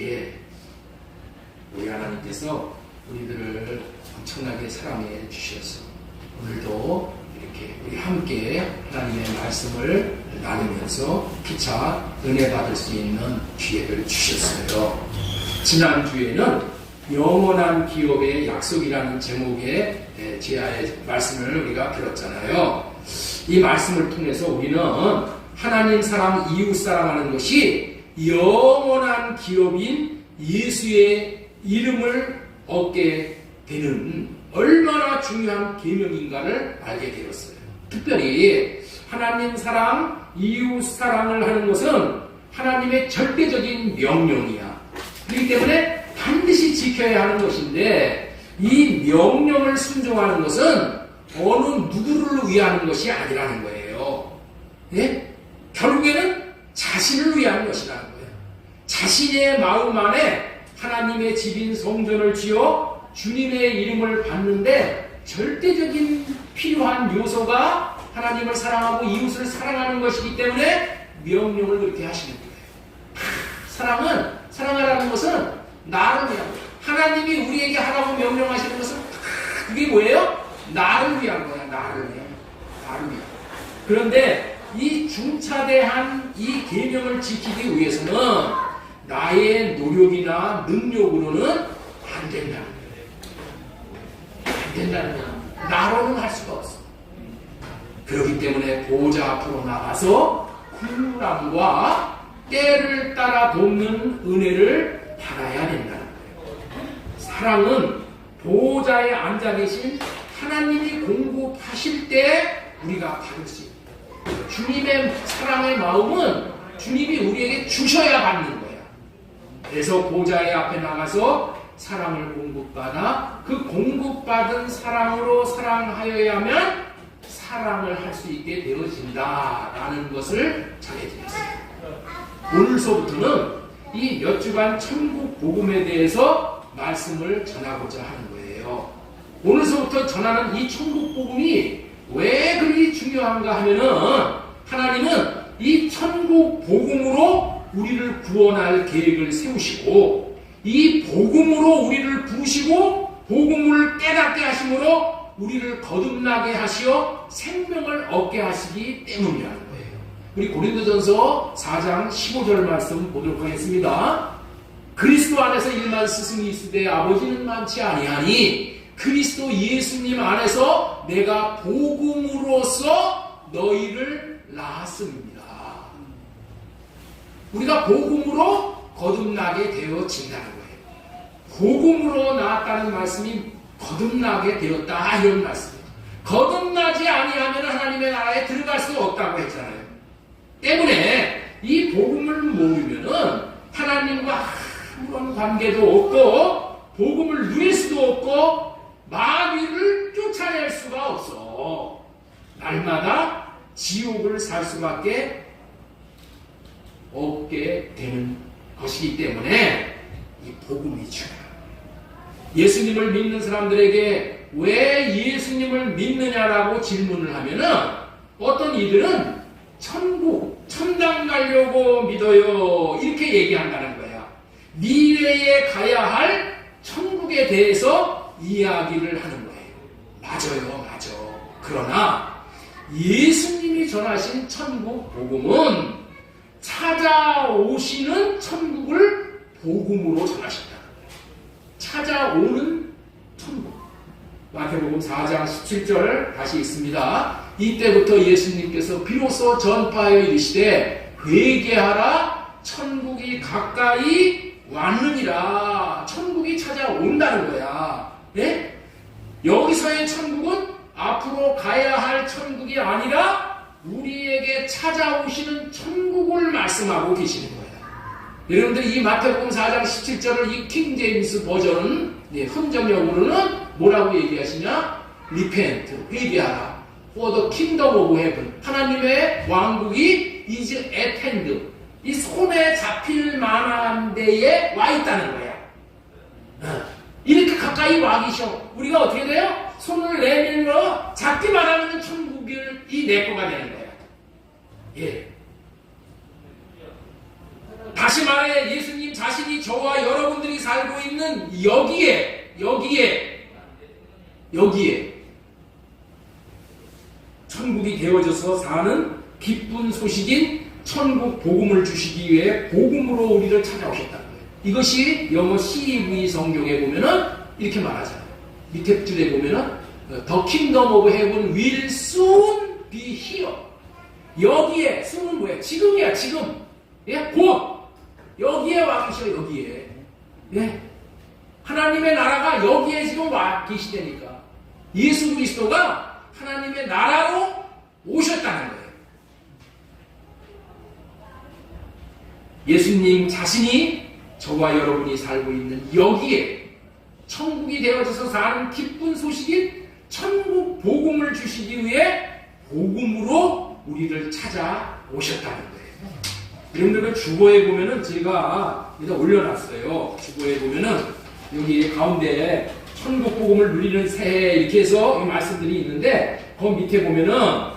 예, 우리 하나님께서 우리들을 엄청나게 사랑해 주셔서 오늘도 이렇게 우리 함께 하나님의 말씀을 나누면서 피차 은혜 받을 수 있는 기회를 주셨어요. 지난주에는 영원한 기업의 약속이라는 제목의 제아의 말씀을 우리가 들었잖아요. 이 말씀을 통해서 우리는 하나님 사랑, 이웃 사랑하는 것이 영원한 기업인 예수의 이름을 얻게 되는 얼마나 중요한 계명인가를 알게 되었어요. 특별히 하나님 사랑, 이웃 사랑을 하는 것은 하나님의 절대적인 명령이야. 그렇기 때문에 반드시 지켜야 하는 것인데 이 명령을 순종하는 것은 어느 누구를 위하는 것이 아니라는 거예요. 예? 결국에는 자신을 위한 것이라는 거예요. 자신의 마음 안에 하나님의 집인 성전을 지어 주님의 이름을 받는데 절대적인 필요한 요소가 하나님을 사랑하고 이웃을 사랑하는 것이기 때문에 명령을 그렇게 하시는 거예요. 사랑하라는 것은 나를 위한 거예요. 하나님이 우리에게 하라고 명령하시는 것은 그게 뭐예요? 나를 위한 거야. 나를 위한. 그런데 이 중차대한 이 계명을 지키기 위해서는 나의 노력이나 능력으로는 안 된다는 거예요. 안 된다는 거예요. 나로는 할 수가 없어. 그렇기 때문에 보좌 앞으로 나가서 쿨함과 때를 따라 돕는 은혜를 받아야 된다는 거예요. 사랑은 보좌에 앉아 계신 하나님이 공급하실 때 우리가 받을 수 있다. 주님의 사랑의 마음은 주님이 우리에게 주셔야 받는 거야. 그래서 보좌의 앞에 나가서 사랑을 공급받아 그 공급받은 사랑으로 사랑하여야만 사랑을 할 수 있게 되어진다라는 것을 전해드렸어요. 오늘서부터는 이 몇 주간 천국 복음에 대해서 말씀을 전하고자 하는 거예요. 오늘서부터 전하는 이 천국 복음이 왜 그리 중요한가 하면은 하나님은 이 천국 복음으로 우리를 구원할 계획을 세우시고 이 복음으로 우리를 부르시고 복음을 깨닫게 하심으로 우리를 거듭나게 하시어 생명을 얻게 하시기 때문이라는 거예요. 우리 고린도전서 4장 15절 말씀 보도록 하겠습니다. 그리스도 안에서 일만 스승이 있으되 아버지는 많지 아니하니 그리스도 예수님 안에서 내가 복음으로써 너희를 낳았습니다. 우리가 복음으로 거듭나게 되어진다는 거예요. 복음으로 낳았다는 말씀이 거듭나게 되었다 이런 말씀이에요. 거듭나지 아니하면 하나님의 나라에 들어갈 수 없다고 했잖아요. 때문에 이 복음을 모르면은 하나님과 아무런 관계도 없고 복음을 누릴 수도 없고 마귀를 쫓아낼 수가 없어. 날마다 지옥을 살 수밖에 없게 되는 것이기 때문에 이 복음이 중요해요. 예수님을 믿는 사람들에게 왜 예수님을 믿느냐라고 질문을 하면은 어떤 이들은 천당 가려고 믿어요 이렇게 얘기한다는 거야. 미래에 가야 할 천국에 대해서 이야기를 하는 거예요. 맞아요. 그러나 예수님이 전하신 천국 복음은 찾아오시는 천국을 복음으로 전하신다. 찾아오는 천국. 마태복음 4장 17절 다시 있습니다. 이때부터 예수님께서 비로소 전파하여 이르시되 회개하라 천국이 가까이 왔느니라. 천국이 찾아온다는 거야. 네? 여기서의 천국은 앞으로 가야 할 천국이 아니라 우리에게 찾아오시는 천국을 말씀하고 계시는 거예요. 여러분들 이 마태복음 4장 17절을 이 킹제임스 버전은 헌정역으로는 뭐라고 얘기하시냐? Repent, 회개하라. For the kingdom of heaven. 하나님의 왕국이 is at hand. 이 손에 잡힐 만한 데에 와 있다는 거야. 이렇게 가까이 와 계셔. 우리가 어떻게 돼요? 손을 내밀어 잡기만 하면 천국이 내 거가 되는 거야. 예. 다시 말해 예수님 자신이 저와 여러분들이 살고 있는 여기에 천국이 되어져서 사는 기쁜 소식인 천국 복음을 주시기 위해 복음으로 우리를 찾아오셨다는 거예요. 이것이 영어 CEV 성경에 보면은 이렇게 말하잖아요. 밑에 줄에 보면은 The kingdom of heaven will soon be here. 여기에 soon은 뭐야? 지금이야, 지금. 예, 곧 여기에 와 계셔, 여기에. 예, 하나님의 나라가 여기에 지금 와 계시다니까. 예수 그리스도가 하나님의 나라로 오셨다는 거예요. 예수님 자신이 저와 여러분이 살고 있는 여기에 천국이 되어져서 사는 기쁜 소식인 천국 복음을 주시기 위해 복음으로 우리를 찾아오셨다는 거예요. 여러분들 그 주보에 보면은 제가 여기다 올려놨어요. 주보에 보면은 여기 가운데 천국 복음을 누리는 새해 이렇게 해서 이 말씀들이 있는데 그 밑에 보면은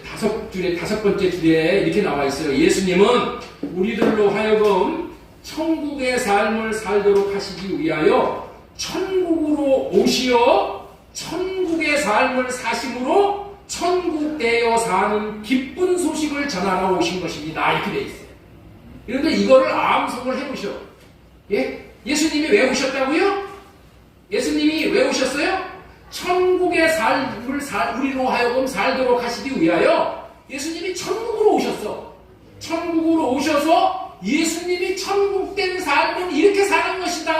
다섯 번째 줄에 이렇게 나와 있어요. 예수님은 우리들로 하여금 천국의 삶을 살도록 하시기 위하여 천국으로 오시어 천국의 삶을 사심으로 천국되어 사는 기쁜 소식을 전하러 오신 것입니다. 이렇게 돼 있어요. 그런데 이거를 암송을 해보셔. 예? 예수님이 왜 오셨다고요? 예수님이 왜 오셨어요? 천국의 삶을 우리로 하여금 살도록 하시기 위하여 예수님이 천국으로 오셨어. 천국으로 오셔서 예수님이 천국된 삶은 이렇게 사는 것이다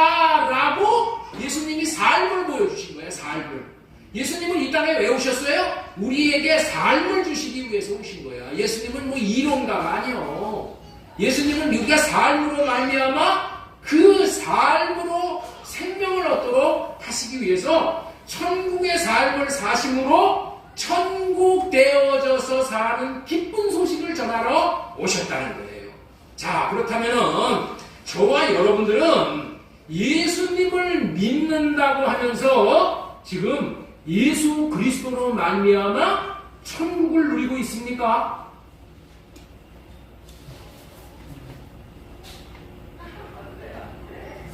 라고 예수님이 삶을 보여주신 거예요. 삶을. 예수님은 이 땅에 왜 오셨어요? 우리에게 삶을 주시기 위해서 오신 거야. 예수님은 뭐 이론가가 아니요. 예수님은 우리가 삶으로 말미암아 그 삶으로 생명을 얻도록 하시기 위해서 천국의 삶을 사심으로 천국 되어져서 사는 기쁜 소식을 전하러 오셨다는 거예요. 자, 그렇다면은 저와 여러분들은 예수님을 믿는다고 하면서 지금 예수 그리스도로 말미암아 천국을 누리고 있습니까?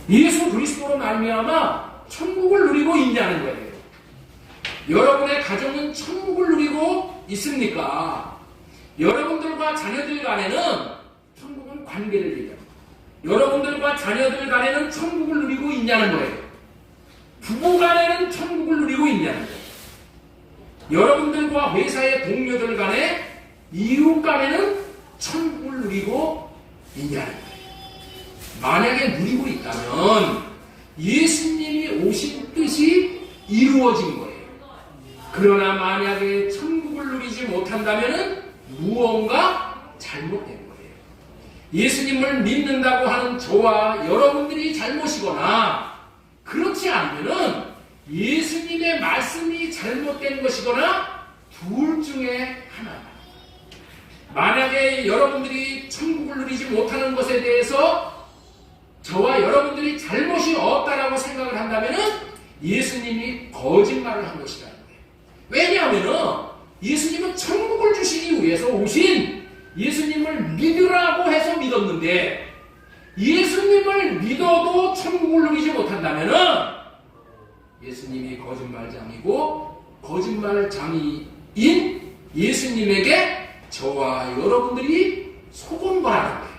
예수 그리스도로 말미암아 천국을 누리고 있냐는 거예요. 여러분의 가정은 천국을 누리고 있습니까? 여러분들과 자녀들 간에는 천국은 관계를 얘기합니다. 여러분들과 자녀들 간에는 천국을 누리고 있냐는 거예요. 부부 간에는 천국을 누리고 있냐는 거예요. 여러분들과 회사의 동료들 간에 이웃 간에는 천국을 누리고 있냐는 거예요. 만약에 누리고 있다면 예수님이 오신 뜻이 이루어진 거예요. 그러나 만약에 천국을 누리지 못한다면 무언가 잘못된 거예요. 예수님을 믿는다고 하는 저와 여러분들이 잘못이거나 그렇지 않으면 예수님의 말씀이 잘못된 것이거나 둘 중에 하나다. 만약에 여러분들이 천국을 누리지 못하는 것에 대해서 저와 여러분들이 잘못이 없다라고 생각을 한다면 예수님이 거짓말을 한 것이라는 거예요. 왜냐하면 예수님은 천국을 주시기 위해서 오신 예수님을 믿으라고 해서 믿었는데 예수님을 믿어도 천국을 누리지 못한다면 예수님이 거짓말장이고 거짓말장이인 예수님에게 저와 여러분들이 속은 거라는 거예요.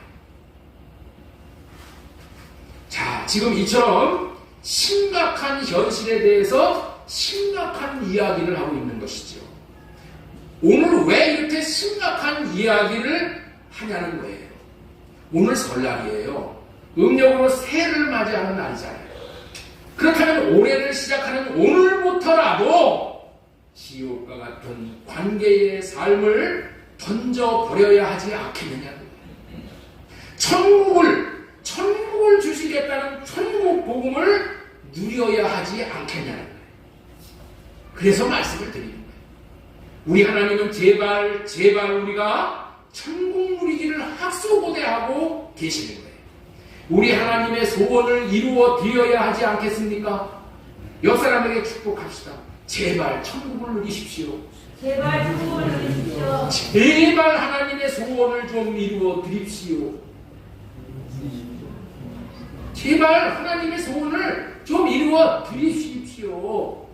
자, 지금 이처럼 심각한 현실에 대해서 심각한 이야기를 하고 있는 것이죠. 오늘 왜 이렇게 심각한 이야기를 하냐는 거예요. 오늘 설날이에요. 음력으로 새해를 맞이하는 날이잖아요. 그렇다면 올해를 시작하는 오늘부터라도 지옥과 같은 관계의 삶을 던져버려야 하지 않겠느냐는 거예요. 천국을 주시겠다는 천국 복음을 누려야 하지 않겠냐는 거예요. 그래서 말씀을 드리는 거예요. 우리 하나님은 제발 우리가 천국 누리기를 학수고대하고 계시는 거예요. 우리 하나님의 소원을 이루어 드려야 하지 않겠습니까? 옆 사람에게 축복합시다. 제발 천국을 누리십시오. 제발 천국을 누리십시오. 제발 하나님의 소원을 좀 이루어 드립시오. 제발 하나님의 소원을 좀 이루어 드리십시오.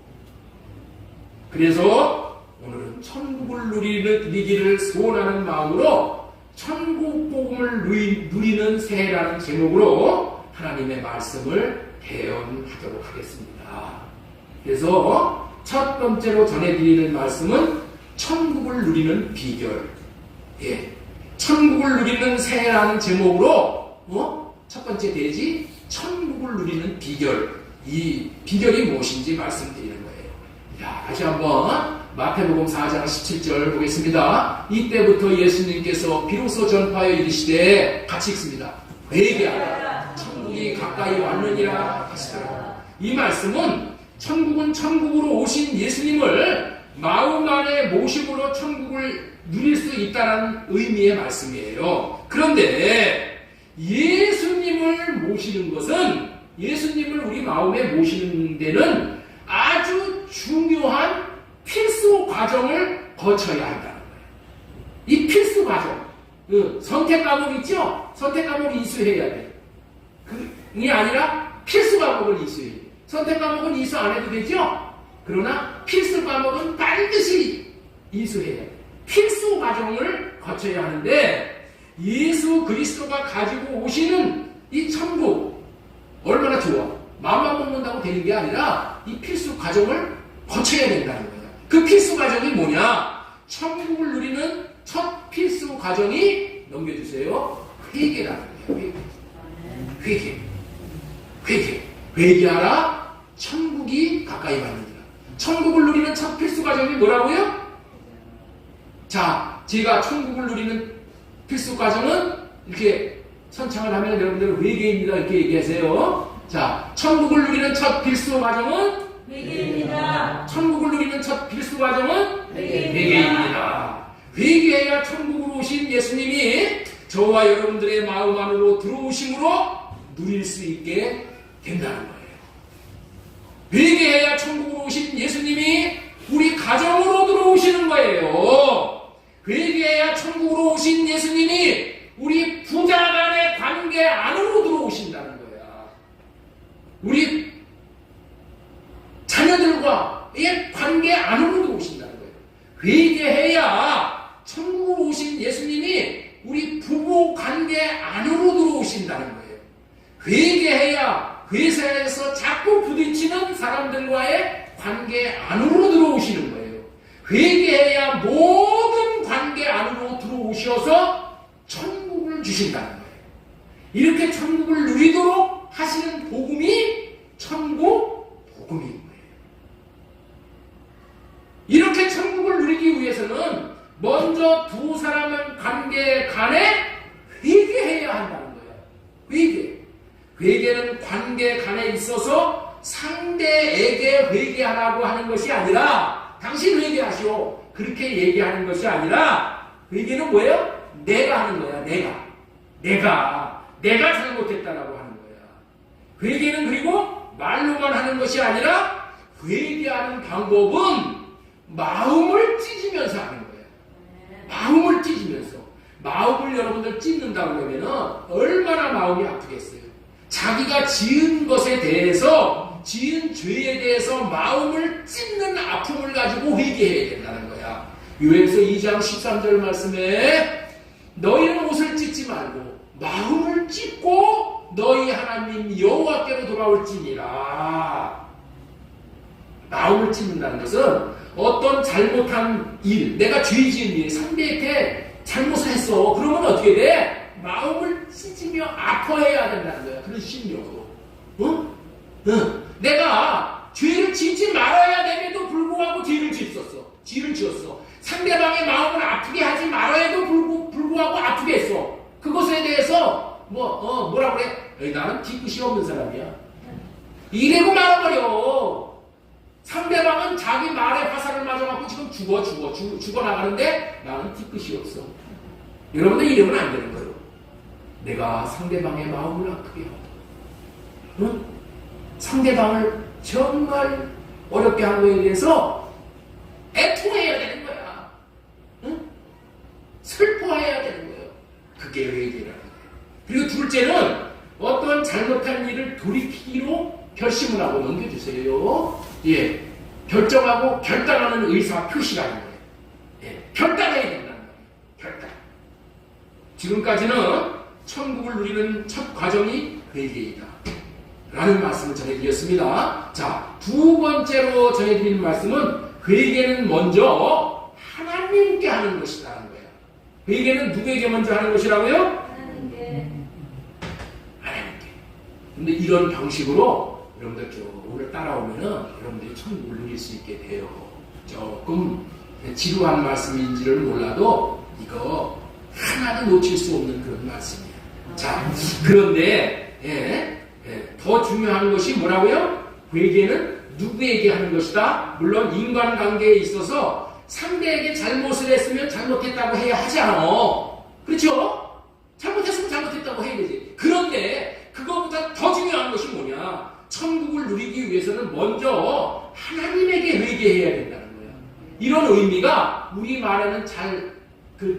그래서 오늘은 천국을 누리기를 소원하는 마음으로 천국 복음을 누리는 새해라는 제목으로 하나님의 말씀을 대언하도록 하겠습니다. 그래서 첫 번째로 전해드리는 말씀은 천국을 누리는 비결. 예, 천국을 누리는 새해라는 제목으로 첫 번째 대지 천국을 누리는 비결. 이 비결이 무엇인지 말씀드리는 거예요. 자, 다시 한번 마태복음 4장 17절 보겠습니다. 이때부터 예수님께서 비로소 전파하여 이르시되 같이 읽습니다. 회개하라 천국이 가까이 왔느니라 하시더라. 이 말씀은 천국은 천국으로 오신 예수님을 마음 안에 모심으로 천국을 누릴 수 있다는 의미의 말씀이에요. 그런데 예수님을 모시는 것은 예수님을 우리 마음에 모시는 데는 아주 중요한 필수 과정을 거쳐야 한다는 거예요. 이 필수 과정, 선택 과목 있죠? 선택 과목 이수해야 돼. 그게 아니라 필수 과목을 이수해야 돼. 선택 과목은 이수 안 해도 되죠? 그러나 필수 과목은 반드시 이수해야 돼. 필수 과정을 거쳐야 하는데 예수 그리스도가 가지고 오시는 이 천국 얼마나 좋아. 마음만 먹는다고 되는 게 아니라 이 필수 과정을 거쳐야 된다는 거예요. 그 필수 과정이 뭐냐? 천국을 누리는 첫 필수 과정이 넘겨주세요. 회개라는 거예요. 회개. 회개하라 천국이 가까이 왔느니라. 천국을 누리는 첫 필수 과정이 뭐라고요? 자, 제가 천국을 누리는 필수 과정은 이렇게 선창을 하면 여러분들 회개입니다 이렇게 얘기하세요. 자, 천국을 누리는 첫 필수 과정은 회개입니다. 천국을 누리는 첫 필수 과정은 회개입니다. 회개해야 천국으로 오신 예수님이 저와 여러분들의 마음 안으로 들어오심으로 누릴 수 있게 된다는 거예요. 회개해야 천국으로 오신 예수님이 우리 가정으로 들어오시는 거예요. 회개해야 천국으로 오신 예수님이 우리 부자 간의 관계 안으로 들어오신다는 거야. 우리 자녀들과의 관계 안으로 들어오신다는 거예요. 회개해야 천국으로 오신 예수님이 우리 부부 관계 안으로 들어오신다는 거예요. 회개해야 회사에서 자꾸 부딪히는 사람들과의 관계 안으로 들어오시는 거예요. 회개해야 모든 관계 안으로 들어오셔서 천국을 주신다는 거예요. 이렇게 천국을 누리도록 하시는 복음이 천국 복음인 거예요. 이렇게 천국을 누리기 위해서는 먼저 두 사람의 관계 간에 회개해야 한다는 거예요. 회개는 관계 간에 있어서 상대에게 회개하라고 하는 것이 아니라 당신 회개하시오 그렇게 얘기하는 것이 아니라 회개는 뭐예요? 내가 하는 거야. 내가 잘못했다라고 하는 거야. 회개는 그리고 말로만 하는 것이 아니라 회개하는 방법은 마음을 찢으면서 하는 거예요. 마음을 찢으면서. 마음을 여러분들 찢는다고 그러면 얼마나 마음이 아프겠어요. 자기가 지은 것에 대해서, 지은 죄에 대해서 마음을 찢는 아픔을 가지고 회개해야 된다는 거야. 요엘서 2장 13절 말씀에 너희는 옷을 찢지 말고 마음을 찢고 너희 하나님 여호와께로 돌아올지니라. 마음을 찢는다는 것은 어떤 잘못한 일, 내가 죄 지은 일, 상대한테 잘못을 했어. 그러면 어떻게 돼? 마음을 찢으며 아파해야 된다는 거야. 그런 심령으로. 내가 죄를 짓지 말아야 됨에도 불구하고 죄를 지었어. 상대방의 마음을 아프게 하지 말아야도 불구하고 아프게 했어. 그것에 대해서 뭐라 그래? 나는 뒤끝이 없는 사람이야. 이래고 말아버려. 상대방은 자기 말에 화살을 맞아갖고 지금 죽어나가는데 나는 뒤끝이 없어. 여러분들 이러면 안 되는 거예요. 내가 상대방의 마음을 아프게 하고 상대방을 정말 어렵게 한 거에 대해서 애통해야 되는 거야. 슬퍼해야 되는 거예요. 그게 회개라는 거예요. 그리고 둘째는 어떤 어떤 잘못한 일을 돌이키기로 결심을 하고 넘겨주세요. 예, 결정하고 결단하는 의사 표시가 있는 거예요. 예, 결단해야 된다는 거예요. 결단. 지금까지는 천국을 누리는 첫 과정이 회개이다 라는 말씀을 전해드렸습니다. 자, 두 번째로 전해드리는 말씀은 회개는 먼저 하나님께 하는 것이라는 거예요. 회개는 누구에게 먼저 하는 것이라고요? 하나님께. 하나님께. 근데 이런 방식으로 여러분들 오늘 따라오면은 여러분들이 천국을 누릴 수 있게 돼요. 조금 지루한 말씀인지를 몰라도 이거 하나도 놓칠 수 없는 그런 말씀이에요. 자, 그런데 더 중요한 것이 뭐라고요? 회개는 누구에게 하는 것이다? 물론 인간관계에 있어서 상대에게 잘못을 했으면 잘못했다고 해야 하지 않아. 그렇죠? 잘못했으면 잘못했다고 해야 되지. 그런데 그거보다 더 중요한 것이 뭐냐? 천국을 누리기 위해서는 먼저 하나님에게 회개해야 된다는 거예요. 이런 의미가 우리말에는 잘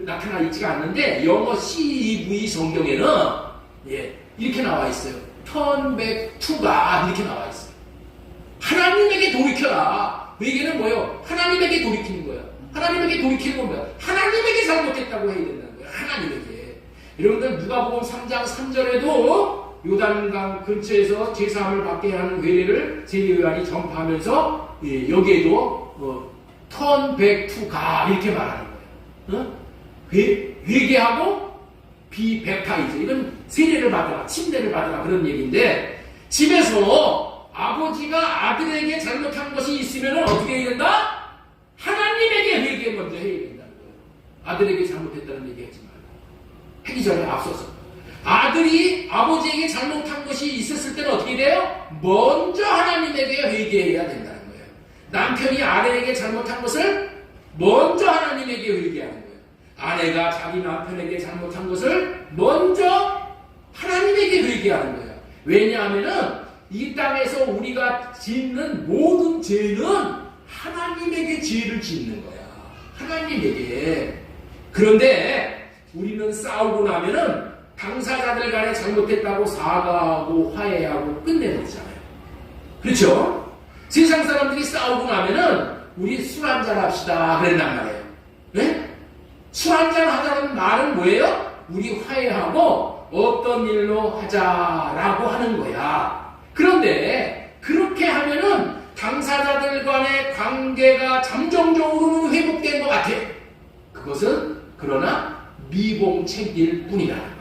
나타나 있지가 않는데 영어 CEV 성경에는 이렇게 나와 있어요. Turn back to God 이렇게 나와 있어요. 하나님에게 돌이켜라. 회개는 뭐예요? 하나님에게 돌이키는 거예요. 하나님에게 돌이키는 건 뭐야? 하나님에게 잘못했다고 해야 된다는 거예요. 하나님에게. 여러분들 누가복음 3장 3절에도 요단강 근처에서 제사함을 받게 하는 회례를 세례요한이 전파하면서 여기에도 turn back to God 이렇게 말하는 거예요. 회개하고 be baptized 이건 세례를 받으라, 침례를 받으라 그런 얘기인데 집에서 아버지가 아들에게 잘못한 것이 있으면 어떻게 해야 된다? 하나님에게 회개 먼저 해야 된다는 거예요. 아들에게 잘못했다는 얘기 하지 말고 하기 전에 앞서서 아들이 아버지에게 잘못한 것이 있었을 때는 어떻게 돼요? 먼저 하나님에게 회개해야 된다는 거예요. 남편이 아내에게 잘못한 것을 먼저 하나님에게 회개하는 거예요. 아내가 자기 남편에게 잘못한 것을 먼저 하나님에게 회개하는 거예요. 왜냐하면은 이 땅에서 우리가 짓는 모든 죄는 하나님에게 죄를 짓는 거야. 하나님에게. 그런데 우리는 싸우고 나면은 당사자들 간에 잘못했다고 사과하고 화해하고 끝내버리잖아요. 그렇죠? 세상 사람들이 싸우고 나면은 우리 술 한잔 합시다 그랬단 말이에요. 네? 술 한잔 하자는 말은 뭐예요? 우리 화해하고 어떤 일로 하자라고 하는 거야. 그런데 그렇게 하면은 당사자들 간의 관계가 잠정적으로는 회복된 것 같아. 그것은 그러나 미봉책일 뿐이라는 거예요.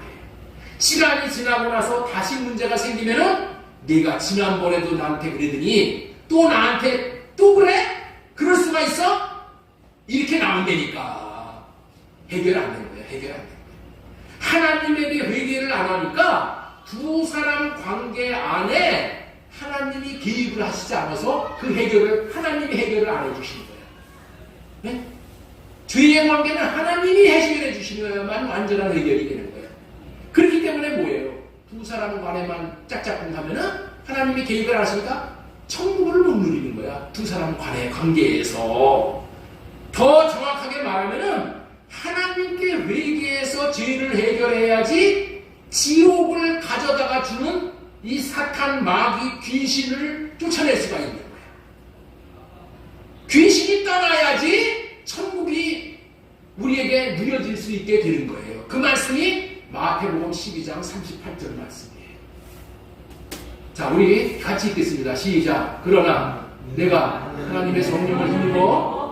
시간이 지나고 나서 다시 문제가 생기면은 네가 지난번에도 나한테 그러더니 또 나한테 또 그래? 그럴 수가 있어? 이렇게 나온다니까. 해결 안 되는 거야. 해결 안 되는 거야. 하나님에게 회개를 안 하니까 두 사람 관계 안에 하나님이 개입을 하시지 않아서 그 해결을 하나님이 해결을 안 해주시는 거야. 네? 죄의 관계는 하나님이 해결해 주시면만 완전한 해결이 되는 거예요. 그렇기 때문에 뭐예요? 두 사람 간에만 짝짝꿍 하면은 하나님이 개입을 안 하시니까 천국을 못 누리는 거야. 두 사람 간의 관계에서. 더 정확하게 말하면은 하나님께 회개해서 죄를 해결해야지 지옥을 가져다가 주는 이 사탄, 마귀, 귀신을 쫓아낼 수가 있는 거예요. 귀신이 떠나야지 천국이 우리에게 누려질 수 있게 되는 거예요. 그 말씀이 마태복음 12장 38절 말씀이에요. 자, 우리 같이 읽겠습니다. 시작. 그러나 내가 하나님의 성령을 힘입어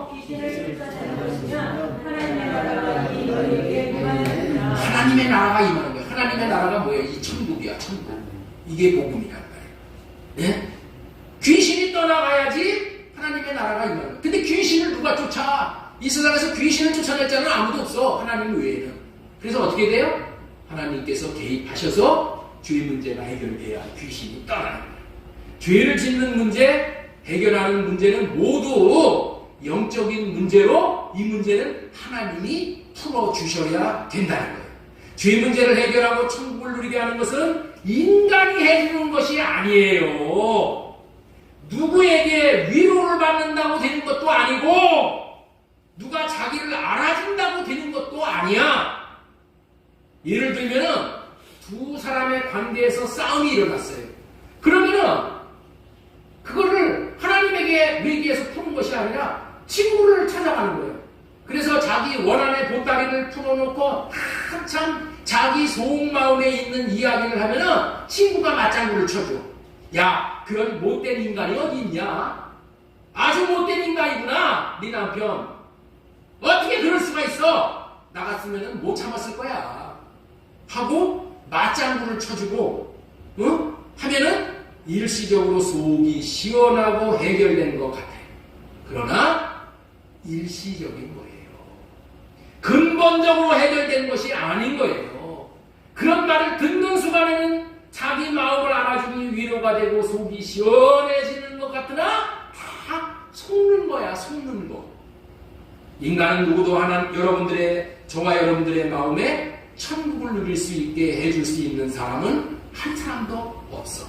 하나님의 나라가 임하는 거예요. 하나님의 나라가 뭐예요? 이 천국이야, 천국. 이게 복음이란 말이에요. 예? 귀신이 떠나가야지 하나님의 나라가 임하는 거예요. 근데 귀신을 누가 쫓아? 이 세상에서 귀신을 쫓아낼 자는 아무도 없어. 하나님 외에는. 그래서 어떻게 돼요? 하나님께서 개입하셔서 죄 문제가 해결돼야 귀신이 떠나는 거예요. 죄를 짓는 문제, 해결하는 문제는 모두 영적인 문제로 이 문제는 하나님이 풀어주셔야 된다는 거예요. 죄 문제를 해결하고 천국을 누리게 하는 것은 인간이 해주는 것이 아니에요. 누구에게 위로를 받는다고 되는 것도 아니고 누가 자기를 알아준다고 되는 것도 아니야. 예를 들면은 두 사람의 관계에서 싸움이 일어났어요. 그러면은 그거를 하나님에게 회개해서 푸는 것이 아니라 친구를 찾아가는 거예요. 그래서 자기 원한의 보따리를 풀어놓고 한참 자기 속마음에 있는 이야기를 하면은 친구가 맞장구를 쳐줘. 야, 그런 못된 인간이 어디 있냐? 아주 못된 인간이구나, 네 남편. 어떻게 그럴 수가 있어? 나 같으면은 못 참았을 거야. 하고 맞장구를 쳐주고, 응? 하면은 일시적으로 속이 시원하고 해결된 것 같아요. 그러나 일시적인 거예요. 근본적으로 해결된 것이 아닌 거예요. 그런 말을 듣는 순간에는 자기 마음을 알아주니 위로가 되고 속이 시원해지는 것 같으나 다 속는 거야, 속는 거. 인간은 누구도 저와 여러분들의 마음에 천국을 누릴 수 있게 해줄 수 있는 사람은 한 사람도 없어.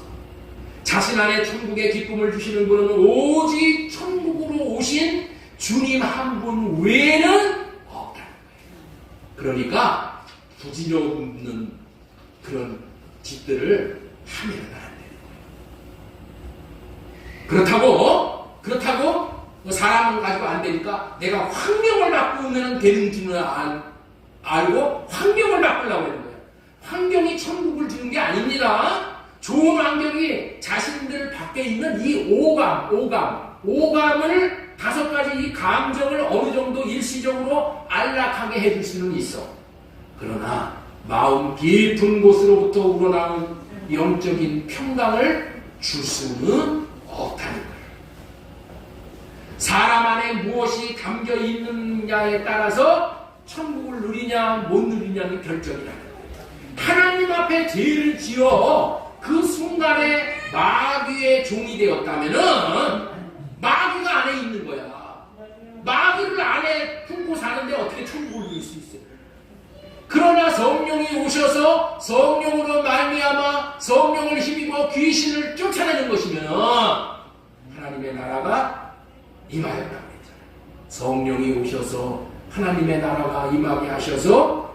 자신 안에 천국의 기쁨을 주시는 분은 오직 천국으로 오신 주님 한 분 외에는 없다는 거예요. 그러니까 부질없는 그런 짓들을 하면 안 되는 거예요. 그렇다고 사람을 가지고 안 되니까 내가 환경을 바꾸면 되는지는 알고 환경을 바꾸려고 하는 거예요. 환경이 천국을 주는 게 아닙니다. 좋은 환경이 자신들 밖에 있는 이 오감을 5가지 이 감정을 어느 정도 일시적으로 안락하게 해줄 수는 있어. 그러나 마음 깊은 곳으로부터 우러나온 영적인 평강을 줄 수는 없다는 거예요. 사람 안에 무엇이 담겨 있느냐에 따라서 천국을 누리냐 못 누리냐는 결정이라는 거예요. 하나님 앞에 죄를 지어 그 순간에 마귀의 종이 되었다면은 마귀가 안에 있는 거야. 마귀를 안에 품고 사는데 어떻게 천국을 누릴 수 있어요? 그러나 성령이 오셔서 성령으로 말미암아 성령을 힘입어 귀신을 쫓아내는 것이면 하나님의 나라가 임하였다고 했잖아요. 성령이 오셔서 하나님의 나라가 임하게 하셔서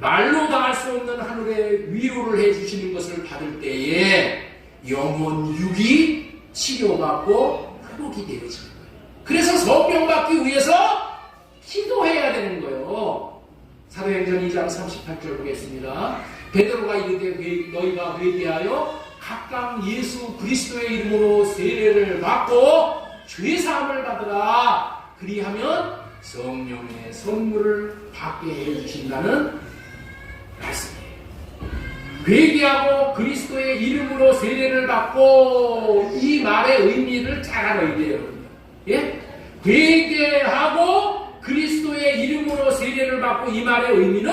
말로 다 할 수 없는 하늘의 위로를 해주시는 것을 받을 때에 영혼 육이 치료받고 회복이 되어지는 거예요. 그래서 성령 받기 위해서 기도해야 되는 거예요. 사도행전 2장 38절 보겠습니다. 베드로가 이르되 너희가 회개하여 각각 예수 그리스도의 이름으로 세례를 받고 죄사함을 받으라. 그리하면 성령의 선물을 받게 해주신다는 말씀이에요. 회개하고 그리스도의 이름으로 세례를 받고 이 말의 의미를 잘 알아야 돼요. 예? 회개하고 그리스도의 이름으로 세례를 받고 이 말의 의미는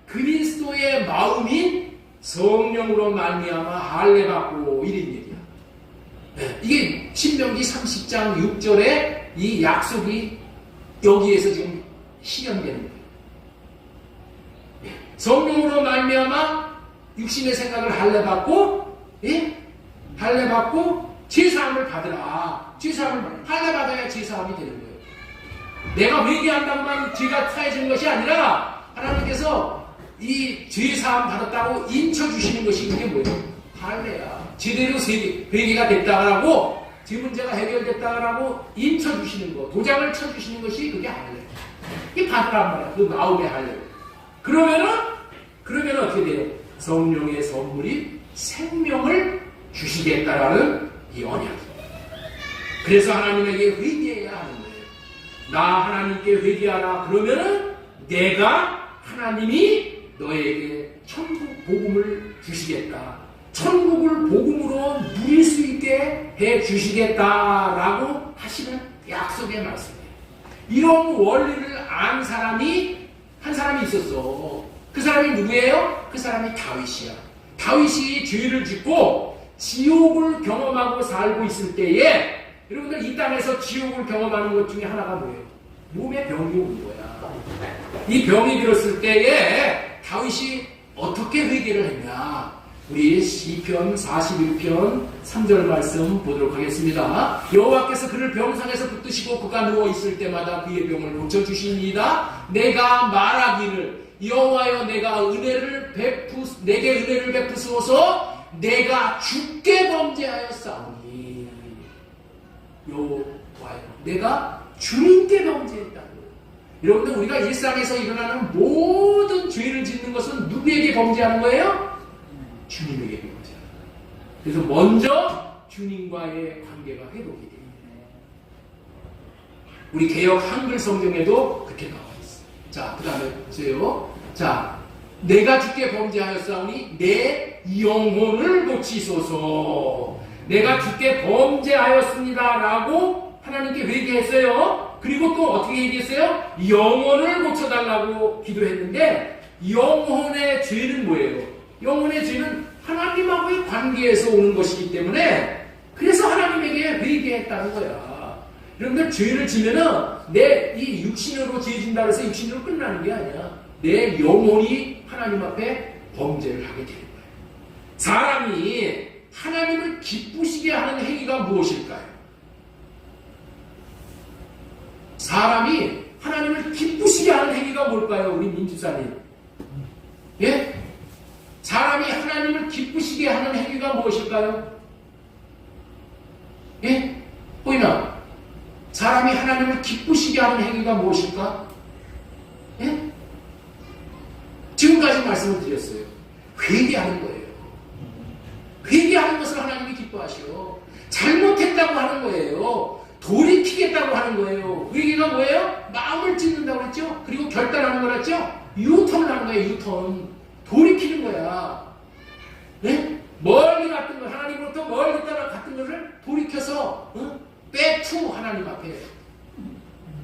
그리스도의 마음인 성령으로 말미암아 할례 받고 이런 얘기야. 네, 이게 신명기 30장 6절에 이 약속이 여기에서 지금 실현되는 거예요. 네, 성령으로 말미암아 육신의 생각을 할례 받고, 예? 할례 받고 제사함을 받으라. 할례 받아야 제사함이 되는 거예요. 내가 회개한다고만 죄가 사해지는 것이 아니라 하나님께서 이 죄사함 받았다고 인쳐주시는 것이 그게 뭐예요? 할례야. 제대로 회개가 됐다고 죄 문제가 해결됐다고 인쳐주시는 거, 도장을 쳐주시는 것이 그게 할례. 이게 받으란 말이야. 그 마음의 할례. 그러면 어떻게 돼요? 성령의 선물이 생명을 주시겠다라는 이 언약입니다. 그래서 하나님에게 회개해야 하는 거예요. 나 하나님께 회개하라. 그러면은 내가 하나님이 너에게 천국 복음을 주시겠다. 천국을 복음으로 누릴 수 있게 해 주시겠다라고 하시는 약속의 말씀이에요. 이런 원리를 안 사람이 한 사람이 있었어. 그 사람이 누구예요? 그 사람이 다윗이야. 다윗이 죄를 짓고 지옥을 경험하고 살고 있을 때에 여러분들 이 땅에서 지옥을 경험하는 것 중에 하나가 뭐예요? 몸에 병이 오는 거야. 이 병이 들었을 때에 다윗이 어떻게 회개를 했냐? 우리 시편 41편 3절 말씀 보도록 하겠습니다. 여호와께서 그를 병상에서 붙드시고 그가 누워 있을 때마다 그의 병을 고쳐주시니이다. 내가 말하기를 여호와여 내게 은혜를 베푸소서 내가 주께 범죄하였사오니. 여호와여 내가 주님께 범죄했다고. 여러분들 우리가 일상에서 일어나는 모든 죄를 짓는 것은 누구에게 범죄하는 거예요? 주님에게 범죄하는 거예요. 그래서 먼저 주님과의 관계가 회복이 됩니다. 우리 개역 한글 성경에도 그렇게 나와 있어요. 자, 그 다음에 보세요. 자, 내가 주께 범죄하였사오니 내 영혼을 고치소서. 내가 주께 범죄하였습니다 라고 하나님께 회개했어요. 그리고 또 어떻게 얘기했어요? 영혼을 고쳐달라고 기도했는데, 영혼의 죄는 뭐예요? 영혼의 죄는 하나님하고의 관계에서 오는 것이기 때문에, 그래서 하나님에게 회개했다는 거야. 여러분들 죄를 지면은 내 이 육신으로 죄 진다고 해서 육신으로 끝나는 게 아니야. 내 영혼이 하나님 앞에 범죄를 하게 되는 거예요. 사람이 하나님을 기쁘시게 하는 행위가 무엇일까요? 사람이 하나님을 기쁘시게 하는 행위가 뭘까요? 우리 민주사님. 예? 사람이 하나님을 기쁘시게 하는 행위가 무엇일까요? 예? 호인아, 사람이 하나님을 기쁘시게 하는 행위가 무엇일까? 예? 지금까지 말씀을 드렸어요. 회개하는 거예요. 회개하는 것을 하나님이 기뻐하시오. 잘못했다고 하는 거예요. 돌이키겠다고 하는 거예요. 회개가 뭐예요? 마음을 찢는다고 그랬죠? 그리고 결단하는 거랬죠? 유턴을 하는 거예요. 유턴. 돌이키는 거야. 네? 멀리 갔던 거, 하나님으로부터 멀리 갔던 것을 돌이켜서 빼투 하나님 앞에.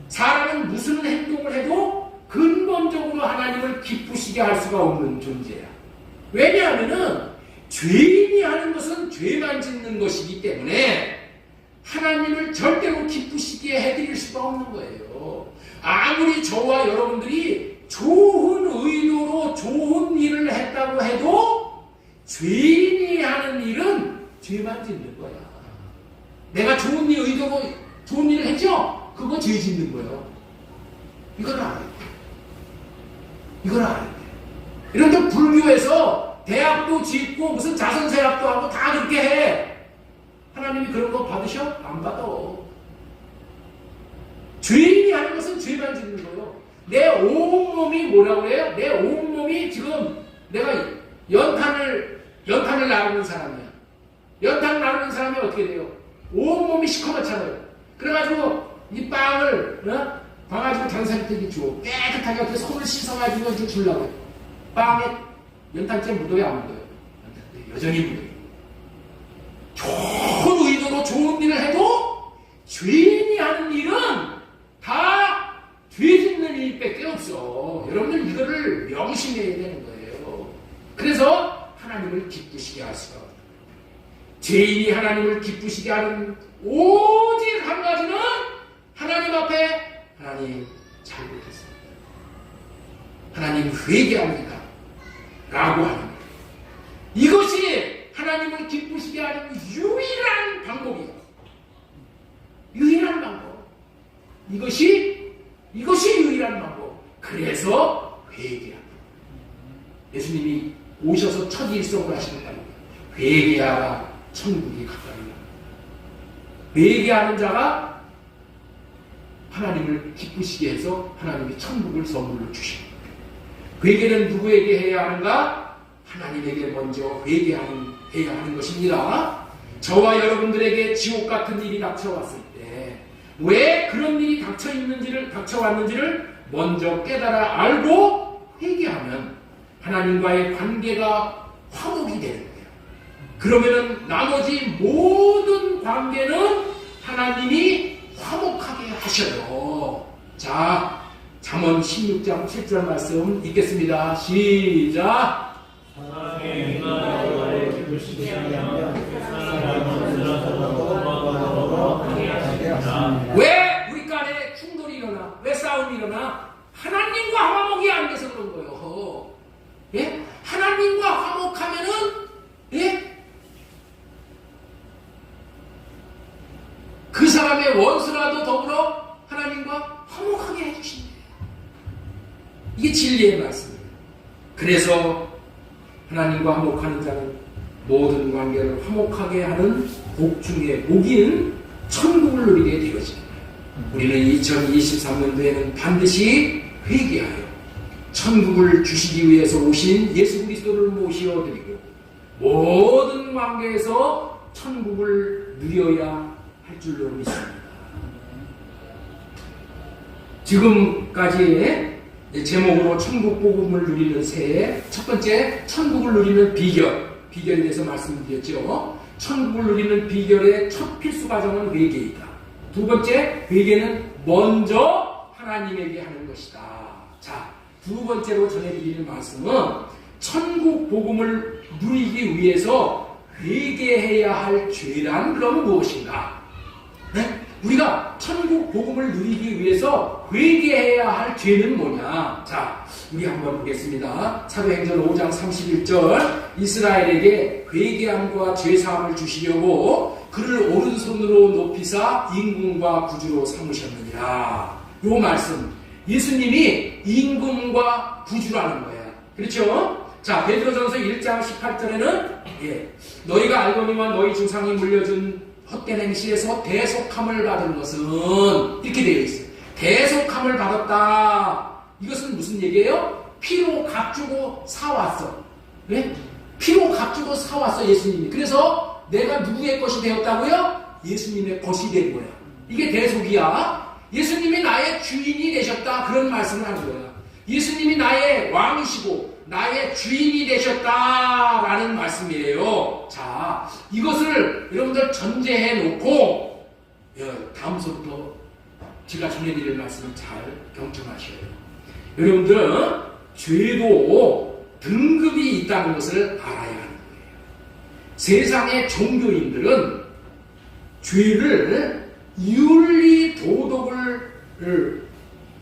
사람은 무슨 행동을 해도 근본적으로 하나님을 기쁘시게 할 수가 없는 존재야. 왜냐하면은 죄인이 하는 것은 죄만 짓는 것이기 때문에 하나님을 절대로 기쁘시게 해드릴 수가 없는 거예요. 아무리 저와 여러분들이 좋은 의도로 좋은 일을 했다고 해도 죄인이 하는 일은 죄만 짓는 거야. 내가 좋은 의도로 좋은 일을 했죠? 그거 죄 짓는 거예요. 이걸 알아야 돼. 이걸 알아야 돼. 이런데 불교에서 대학도 짓고 무슨 자선세학도 하고 다 그렇게 해. 하나님이 그런 거 받으셔? 안 받아. 죄인이 하는 것은 죄만 짓는 거예요. 내 온몸이 뭐라고 해요? 내 온몸이 지금 내가 연탄을 나르는 사람이야. 연탄을 나르는 사람이 어떻게 돼요? 온몸이 시커멓잖아요. 그래가지고 이 빵을 봐가지고 장사님들이 줘. 깨끗하게 어떻게 손을 씻어가지고 이제 주려고 해요. 빵에 연탄재 묻어요, 안 묻어요? 여전히 묻어요. 좋은 의도로 좋은 일을 해도 죄인이 하는 일은 다 죄 짓는 일밖에 없어. 여러분들 이거를 명심해야 되는 거예요. 그래서 하나님을 기쁘시게 할 수가 없어요. 죄인이 하나님을 기쁘시게 하는 오직 한 가지는 하나님 앞에 하나님 잘못했습니다. 하나님 회개합니다. 라고 하는 거예요. 이것이 하나님을 기쁘시게 하는 유일한 방법이에요. 유일한 방법. 이것이 유일한 방법. 그래서 회개합니다. 예수님이 오셔서 첫 일성을 하시는 거예요. 회개하라 천국이 가까이라. 회개하는 자가 하나님을 기쁘시게 해서 하나님이 천국을 선물로 주십니다. 회개는 누구에게 해야 하는가? 하나님에게 먼저 해야 하는 것입니다. 저와 여러분들에게 지옥 같은 일이 닥쳐왔을 때 왜 그런 일이 닥쳐왔는지를 먼저 깨달아 알고 회개하면 하나님과의 관계가 화목이 되는 거예요. 그러면은 나머지 모든 관계는 하나님이 화목하게 하셔요. 자, 잠언 16장 7절 말씀 읽겠습니다. 시작. 왜 우리 간에 충돌이 일어나? 왜 싸움이 일어나? 하나님과 화목이 안 돼서 그런 거예요. 예? 하나님과 화목하면은 예? 그 사람의 원수라도 더불어 하나님과 화목하게 해주신대요. 이게 진리의 말씀입니다. 그래서 하나님과 화목하는 자는 모든 관계를 화목하게 하는 복 중에 복인 천국을 누리게 되어집니다. 우리는 2023년도에는 반드시 회개하여 천국을 주시기 위해서 오신 예수 그리스도를 모셔드리고 모든 관계에서 천국을 누려야 할 줄로 믿습니다. 지금까지의 제목으로 천국 복음을 누리는 새해 첫 번째 천국을 누리는 비결에 대해서 말씀드렸죠. 천국을 누리는 비결의 첫 필수 과정은 회개이다. 두 번째, 회개는 먼저 하나님에게 하는 것이다. 자, 두 번째로 전해드리는 말씀은 천국 복음을 누리기 위해서 회개해야 할 죄란 그러면 무엇인가? 네? 우리가 천국 복음을 누리기 위해서 회개해야 할 죄는 뭐냐? 자, 우리 한번 보겠습니다. 사도행전 5장 31절 이스라엘에게 회개함과 죄사함을 주시려고 그를 오른손으로 높이사 임금과 구주로 삼으셨느니라. 이 말씀 예수님이 임금과 구주라는 거야. 그렇죠? 자, 베드로전서 1장 18절에는 너희가 알거니와 너희 조상이 물려준 헛된 행실에서 대속함을 받은 것은 이렇게 되어 있어요. 대속함을 받았다. 이것은 무슨 얘기예요? 피로 값주고 사왔어. 네? 피로 값주고 사왔어 예수님이. 그래서 내가 누구의 것이 되었다고요? 예수님의 것이 된 거야. 이게 대속이야. 예수님이 나의 주인이 되셨다. 그런 말씀을 하는 거야. 예수님이 나의 왕이시고 나의 주인이 되셨다라는 말씀이에요. 자, 이것을 여러분들 전제해 놓고 다음서부터 제가 전해드릴 말씀을 잘 경청하셔야 돼요. 여러분들은 죄도 등급이 있다는 것을 알아야 하는 거예요. 세상의 종교인들은 죄를 윤리 도덕을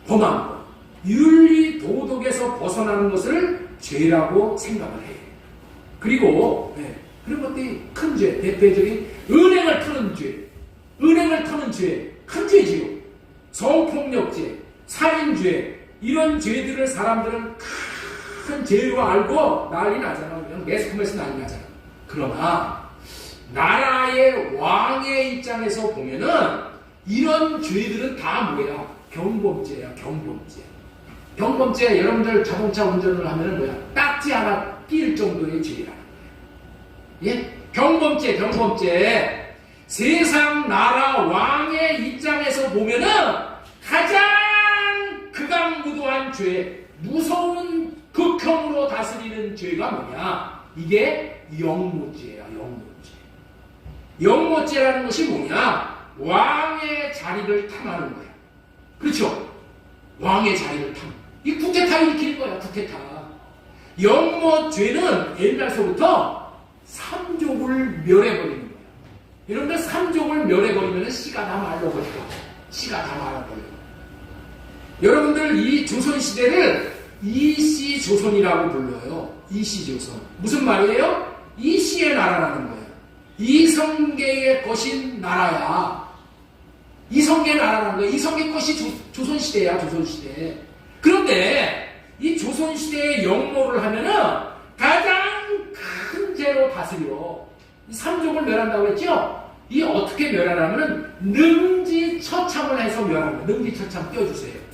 범한 것, 윤리 도덕에서 벗어나는 것을 죄라고 생각을 해요. 그리고 그런 것들이 큰 죄, 대표적인 은행을 터는 죄, 큰 죄지요. 성폭력죄, 살인죄, 이런 죄들을 사람들은 큰 죄로 알고 난리 나잖아. 그냥 매스컴에서 난리 나잖아. 그러나 나라의 왕의 입장에서 보면은 이런 죄들은 다 뭐야? 경범죄야, 경범죄. 경범죄, 여러분들 자동차 운전을 하면은 뭐야? 딱지 하나 낄 정도의 죄라는 거야. 예? 경범죄. 세상 나라 왕의 입장에서 보면은 가장 극악무도한 죄, 무서운 극형으로 다스리는 죄가 뭐냐? 이게 영모죄야, 영모죄. 영모죄라는 것이 뭐냐? 왕의 자리를 탐하는 거야. 그렇죠? 왕의 자리를 탐. 이 쿠데타 일으키는 거야, 쿠데타. 영모죄는 옛날서부터 삼족을 멸해버리는 거야. 여러분들 삼족을 멸해버리면 씨가 다 말라버리고, 씨가 다 말아버리고. 여러분들 이 조선시대를 이씨조선이라고 불러요. 이씨조선. 무슨 말이에요? 이씨의 나라라는 거예요. 이성계의 것인 나라야. 이성계의 나라라는 거예요. 이성계 것이 조선시대야, 조선시대. 그런데 이 조선시대의 영모를 하면은 가장 큰 죄로 다스려. 삼족을 멸한다고 했죠? 이 어떻게 멸하냐면은 능지처참을 해서 멸하는 거예요. 능지처참 띄워주세요.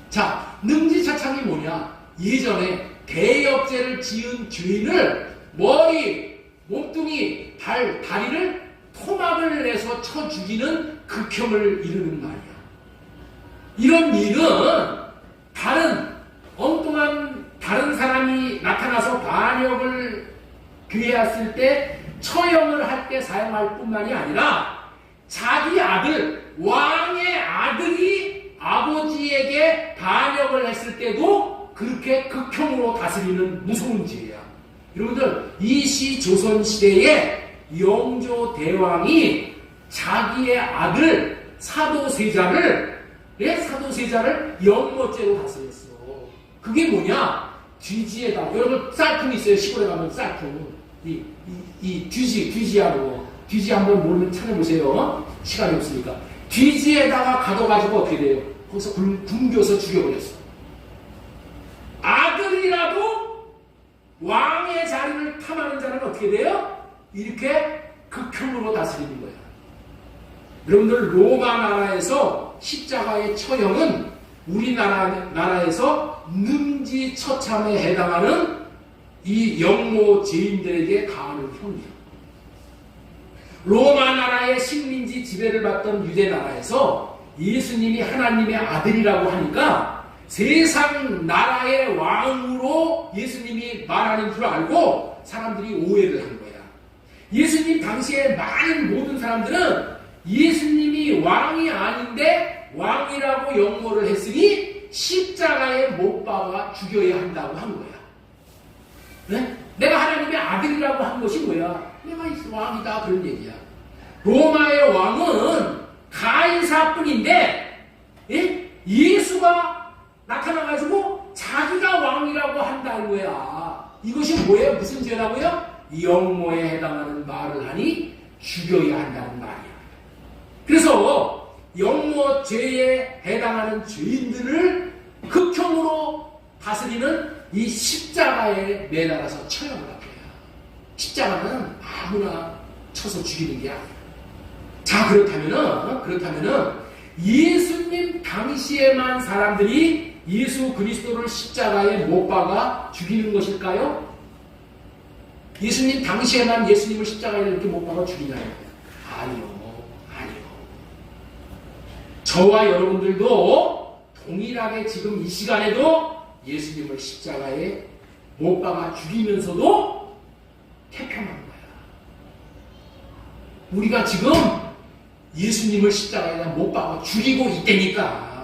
자, 능지처참이 뭐냐? 예전에 대역죄를 지은 주인을 머리, 몸뚱이, 다리를 토막을 내서 쳐 죽이는 극형을 이루는 말이야. 이런 일은 엉뚱한 다른 사람이 나타나서 반역을 기회했을 때 처형을 할 때 사용할 뿐만이 아니라 자기 아들, 왕의 아들이 아버지에게 반역을 했을 때도 그렇게 극형으로 다스리는 무서운 죄야. 여러분들, 이시 조선시대에 영조대왕이 자기의 아들 사도세자를 영모죄로 다스렸어. 그게 뭐냐? 뒤지에다, 여러분 쌀풍 있어요. 시골에 가면 쌀풍. 이 뒤지하고, 뒤지 한번 모르면 찾아보세요. 시간이 없으니까. 뒤지에다가 가둬가지고 어떻게 돼요? 거기서 굶겨서 죽여버렸어. 아들이라도 나를 탐하는 자는 어떻게 돼요? 이렇게 극형으로 다스리는 거야. 여러분들 로마 나라에서 십자가의 처형은 우리나라에서 능지처참에 해당하는 이 영모 죄인들에게 가하는 형이에요. 로마 나라의 식민지 지배를 받던 유대 나라에서 예수님이 하나님의 아들이라고 하니까 세상 나라의 왕으로 예수님이 말하는 줄 알고 사람들이 오해를 한 거야. 예수님 당시에 많은 모든 사람들은 예수님이 왕이 아닌데 왕이라고 영모를 했으니 십자가에 못 박아 죽여야 한다고 한 거야. 네? 내가 하나님의 아들이라고 한 것이 뭐야? 내가 왕이다 그런 얘기야. 로마의 왕은 가이사뿐인데 예수가 나타나가지고 자기가 왕이라고 한다는 거야. 이것이 뭐예요? 무슨 죄라고요? 영모에 해당하는 말을 하니 죽여야 한다는 말이야. 그래서 영모 죄에 해당하는 죄인들을 극형으로 다스리는 이 십자가에 매달아서 처형을 할 거야. 십자가는 아무나 쳐서 죽이는 게 아니야. 자, 그렇다면은 예수님 당시에만 사람들이 예수 그리스도를 십자가에 못 박아 죽이는 것일까요? 예수님 당시에만 예수님을 십자가에 이렇게 못 박아 죽이냐는 거예요. 아니요. 저와 여러분들도 동일하게 지금 이 시간에도 예수님을 십자가에 못 박아 죽이면서도 태평한 거야. 우리가 지금 예수님을 십자가에 못 박아 죽이고 있다니까.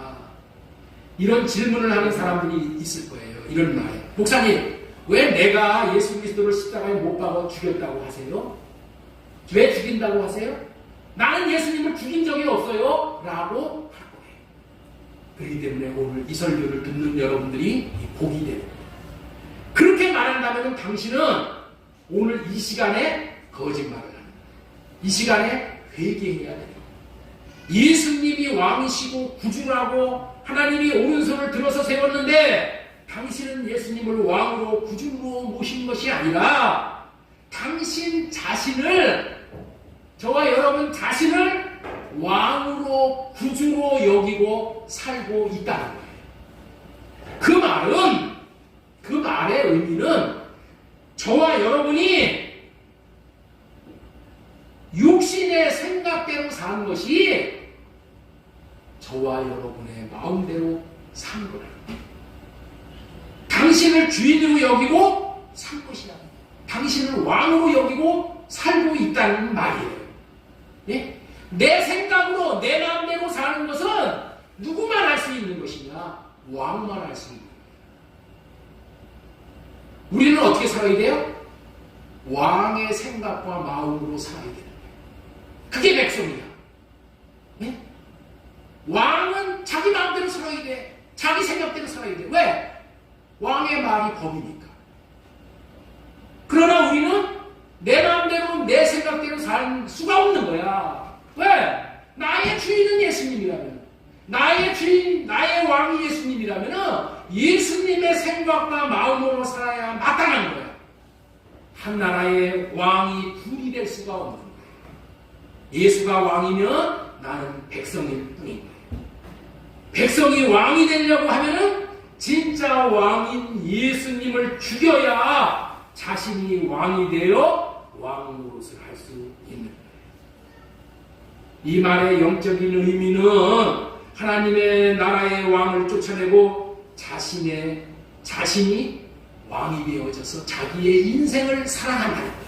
이런 질문을 하는 사람들이 있을 거예요. 이런 말에. 목사님, 왜 내가 예수 그리스도를 십자가에 못 박아 죽였다고 하세요? 왜 죽인다고 하세요? 나는 예수님을 죽인 적이 없어요. 라고 할 거예요. 그렇기 때문에 오늘 이 설교를 듣는 여러분들이 복이 되는 거예요. 그렇게 말한다면 당신은 오늘 이 시간에 거짓말을 하는 거예요. 이 시간에 회개해야 돼요. 예수님이 왕이시고 구주라고 하나님이 오른손을 들어서 세웠는데 당신은 예수님을 왕으로 구주로 모신 것이 아니라 당신 자신을, 저와 여러분 자신을 왕으로 구주로 여기고 살고 있다는 거예요. 그 말의 의미는 저와 여러분이 육신의 생각대로 사는 것이 저와 여러분의 마음대로 사는 거라는 거예요. 당신을 주인으로 여기고 살 것이다. 당신을 왕으로 여기고 살고 있다는 말이에요. 예? 내 생각으로 내 마음대로 사는 것은 누구만 할 수 있는 것이냐? 왕만 할 수 있는 거예요. 우리는 어떻게 살아야 돼요? 왕의 생각과 마음으로 살아야 되는 거예요. 그게 백성이야. 예? 왕은 자기 마음대로 살아야 돼. 자기 생각대로 살아야 돼. 왜? 왕의 말이 법이니까. 그러나 우리는 내 마음대로 내 생각대로 살 수가 없는 거야. 왜? 나의 주인은 예수님이라면, 나의 주인, 나의 왕이 예수님이라면 예수님의 생각과 마음으로 살아야 마땅한 거야. 한 나라의 왕이 둘이 될 수가 없는 거야. 예수가 왕이면 나는 백성일 뿐인 거예요. 백성이 왕이 되려고 하면은 진짜 왕인 예수님을 죽여야 자신이 왕이 되어 왕 노릇을 할 수 있는 거예요. 이 말의 영적인 의미는 하나님의 나라의 왕을 쫓아내고 자신이 왕이 되어져서 자기의 인생을 살아간다는 거예요.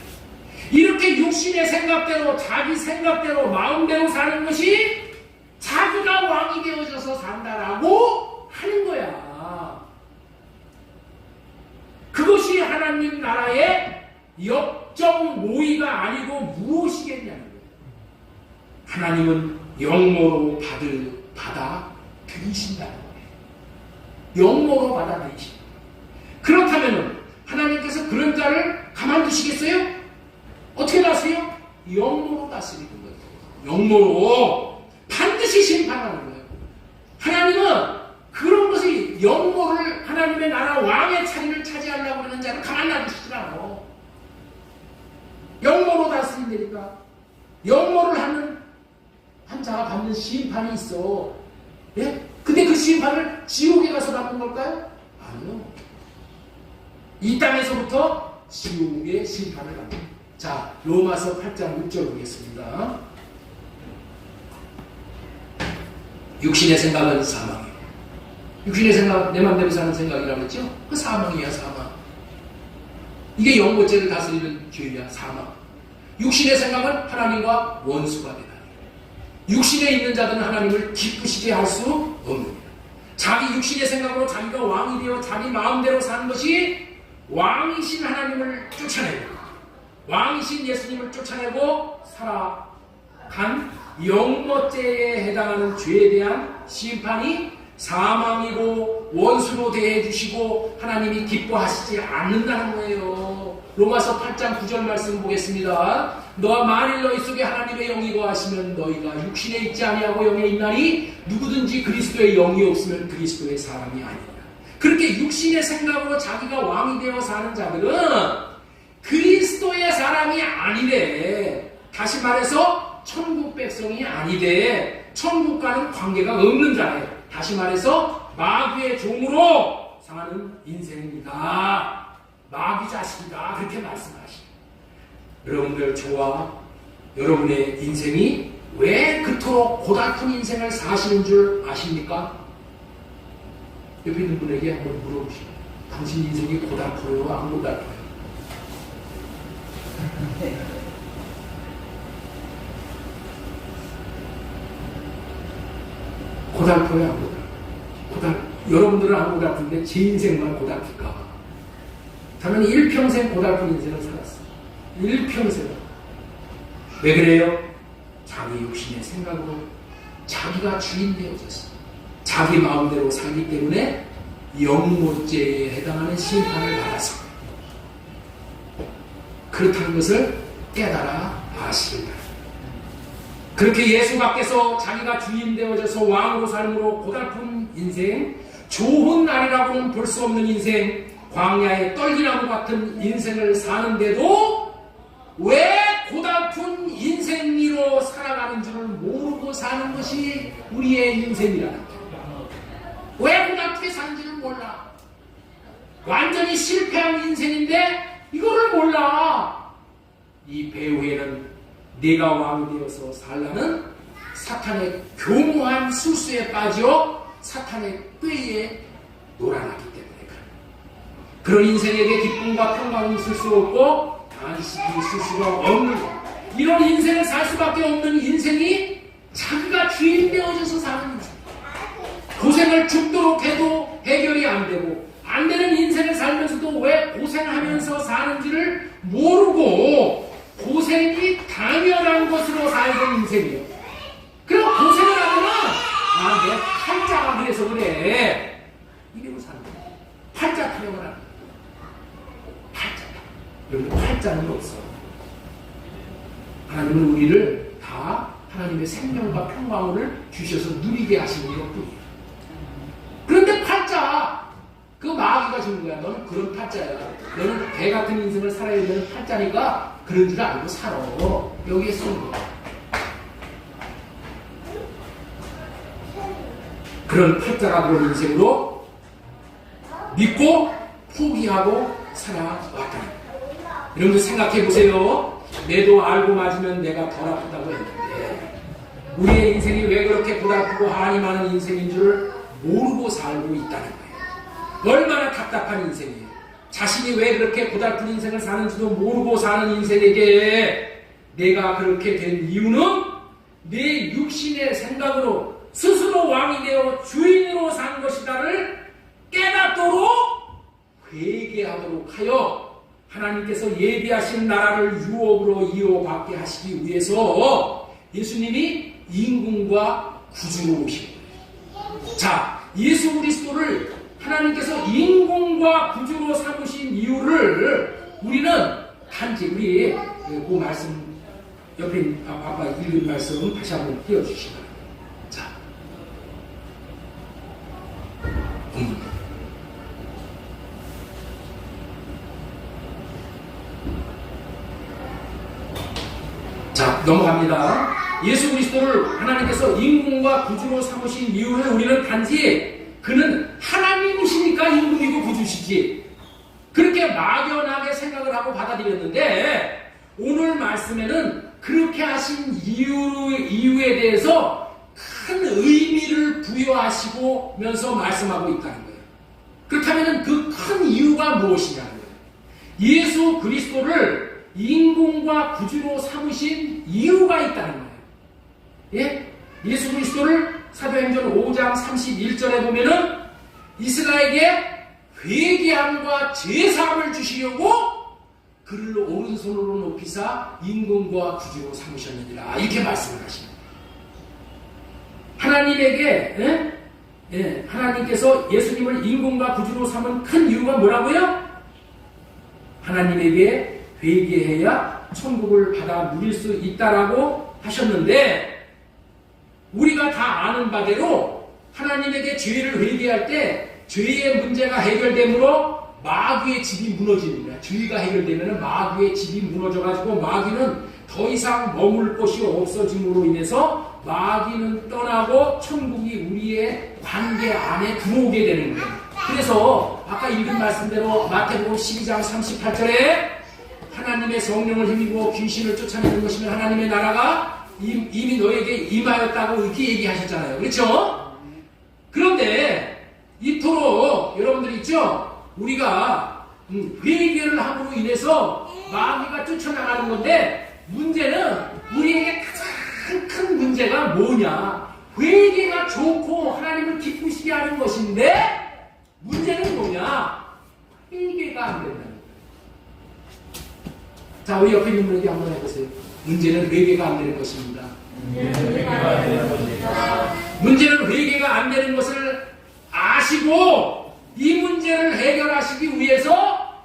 이렇게 육신의 생각대로, 자기 생각대로, 마음대로 사는 것이 자기가 왕이 되어져서 산다라고 하는 거야. 그것이 하나님 나라의 역정 모의가 아니고 무엇이겠냐는 거예요. 하나님은 영모로 받아 들이신다는 거예요. 영모로 받아 들이신다. 그렇다면 하나님께서 그런 자를 가만두시겠어요? 어떻게 다스려요? 영모로 다스리는 거예요. 영모로 반드시 심판하는 거예요. 하나님은 그런 것이 영모를, 하나님의 나라 왕의 자리를 차지하려고 하는 자를 가만 놔두시지 않아. 다스린다니까. 영모를 하는 한 자가 받는 심판이 있어. 예? 근데 그 심판을 지옥에 가서 받는 걸까요? 아니요. 이 땅에서부터 지옥의 심판을 받는. 자, 로마서 8장 6절 보겠습니다. 육신의 생각은 사망이에요. 육신의 생각, 내 맘대로 사는 생각이라고 했죠? 그 사망이야, 사망. 이게 영모죄를 다스리는 죄야, 사망. 육신의 생각은 하나님과 원수가 되다. 육신에 있는 자들은 하나님을 기쁘시게 할 수 없느니라. 자기 육신의 생각으로 자기가 왕이 되어 자기 마음대로 사는 것이 왕이신 하나님을 쫓아내고 왕이신 예수님을 쫓아내고 살아간 영모죄에 해당하는 죄에 대한 심판이 사망이고 원수로 대해주시고 하나님이 기뻐하시지 않는다는 거예요. 로마서 8장 9절 말씀 보겠습니다. 너와 만일 너희 속에 하나님의 영이 거하시면 너희가 육신에 있지 아니하고 영에 있나니 누구든지 그리스도의 영이 없으면 그리스도의 사람이 아니라. 그렇게 육신의 생각으로 자기가 왕이 되어 사는 자들은 그리스도의 사람이 아니래. 다시 말해서 천국 백성이 아니래. 천국과는 관계가 없는 자예요. 다시 말해서 마귀의 종으로 사는 인생입니다. 마귀 자식이다. 그렇게 말씀하시죠. 여러분들, 저와 여러분의 인생이 왜 그토록 고달픈 인생을 사시는 줄 아십니까? 옆에 있는 분에게 한번 물어보시죠. 당신 인생이 고달퍼요? 안 고달퍼요? 고달퍼요? 안 고달퍼요? 여러분들은 안 고달픈데 제 인생만 고달플까 봐. 저는 일평생 고달픈 인생을 살았어요. 일평생. 왜 그래요? 자기 육신의 생각으로 자기가 주인 되어졌어요. 자기 마음대로 살기 때문에 영모죄에 해당하는 심판을 받았습니다. 그렇다는 것을 깨달아 아시길 바랍니다. 그렇게 예수 밖에서 자기가 주인 되어져서 왕으로 삶으로 고달픈 인생, 좋은 날이라고는 볼 수 없는 인생, 광야의 떨기나무 같은 인생을 사는데도 왜 고달픈 인생미로 살아가는 줄을 모르고 사는 것이 우리의 인생이라는 거예요. 왜 고달프게 사는지를 몰라. 완전히 실패한 인생인데 이거를 몰라. 이 배후에는 내가 왕이 되어서 살라는 사탄의 교묘한 술수에 빠져 사탄의 꾀에 놀아나기 때문에 그런 인생에게 기쁨과 평강이 있을 수 없고 안식이 있을 수가 없는 것. 이런 인생을 살 수밖에 없는 인생이 자기가 주인 되어져서 사는 인생. 고생을 죽도록 해도 해결이 안 되고 안 되는 인생을 살면서도 왜 고생하면서 사는지를 모르고 고생이 당연한 것으로 살던 인생이에요. 그럼 고생을 하면 내 팔자가 그래서 그래. 이러고 사는 거예요. 팔자 타령을 하는 거예요. 여러분, 팔자는 없어. 하나님은 우리를 다 하나님의 생명과 평강을 주셔서 누리게 하시는 것뿐이에요. 그런데 팔자, 그 마귀가 주는 거야. 너는 그런 팔자야. 너는 개 같은 인생을 살아야 되는 팔자니까 그런 줄 알고 살아. 여기에 쓰는 거야. 그런 팔자가 그런 인생으로 믿고 포기하고 살아왔다. 여러분들 생각해 보세요. 내도 알고 맞으면 내가 덜 아프다고 했는데 우리의 인생이 왜 그렇게 고달프고 한이 많은 인생인 줄 모르고 살고 있다는 거예요. 얼마나 답답한 인생이에요. 자신이 왜 그렇게 고달픈 인생을 사는지도 모르고 사는 인생에게 내가 그렇게 된 이유는 내 육신의 생각으로 스스로 왕이 되어 주인으로 산 것이다를 깨닫도록 회개하도록 하여 하나님께서 예비하신 나라를 유업으로 이어받게 하시기 위해서 예수님이 인군과 구주로 오신 거예요. 자, 예수 그리스도를 하나님께서 인군과 구주로 삼으신 이유를 우리는 단지 우리 그 말씀 옆에 아까 읽은 말씀 다시 한번 띄워주시기 바랍니다. 자, 넘어갑니다. 예수 그리스도를 하나님께서 임금과 구주로 삼으신 이유를 우리는 단지 그는 하나님이시니까 임금이고 구주시지 그렇게 막연하게 생각을 하고 받아들였는데 오늘 말씀에는 그렇게 하신 이유에 대해서 큰 의미를 부여하시면서 말씀하고 있다는 거예요. 그렇다면 그 큰 이유가 무엇이냐는 거예요. 예수 그리스도를 임금과 구주로 삼으신 이유가 있다는 거예요. 예? 예수 그리스도를 사도행전 5장 31절에 보면은 이스라엘에게 회개함과 제사함을 주시려고 그를 오른손으로 높이사 임금과 구주로 삼으셨느니라 이렇게 말씀을 하십니다. 하나님에게 하나님께서 예수님을 임금과 구주로 삼은 큰 이유가 뭐라고요? 하나님에게 회개해야 천국을 받아 누릴 수 있다라고 하셨는데 우리가 다 아는 바대로 하나님에게 죄를 회개할 때 죄의 문제가 해결되므로 마귀의 집이 무너집니다. 죄가 해결되면 마귀의 집이 무너져가지고 마귀는 더 이상 머물 곳이 없어짐으로 인해서 마귀는 떠나고 천국이 우리의 관계 안에 들어오게 되는 거예요. 그래서 아까 읽은 말씀대로 마태복음 12장 38절에 하나님의 성령을 힘입어 귀신을 쫓아내는 것이면 하나님의 나라가 이미 너에게 임하였다고 이렇게 얘기하셨잖아요. 그렇죠? 그런데 이토록 여러분들 있죠? 우리가 회개를 함으로 인해서 마귀가 쫓아나가는 건데 문제는 우리에게 가장 큰 문제가 뭐냐? 회개가 좋고 하나님을 기쁘시게 하는 것인데 문제는 뭐냐? 회개가 안 된다는 거예요. 자, 우리 옆에 있는 분에게 한번 해보세요. 문제는 회개가 안 되는 것입니다. 문제는 회개가 안 되는 것을 아시고 이 문제를 해결하시기 위해서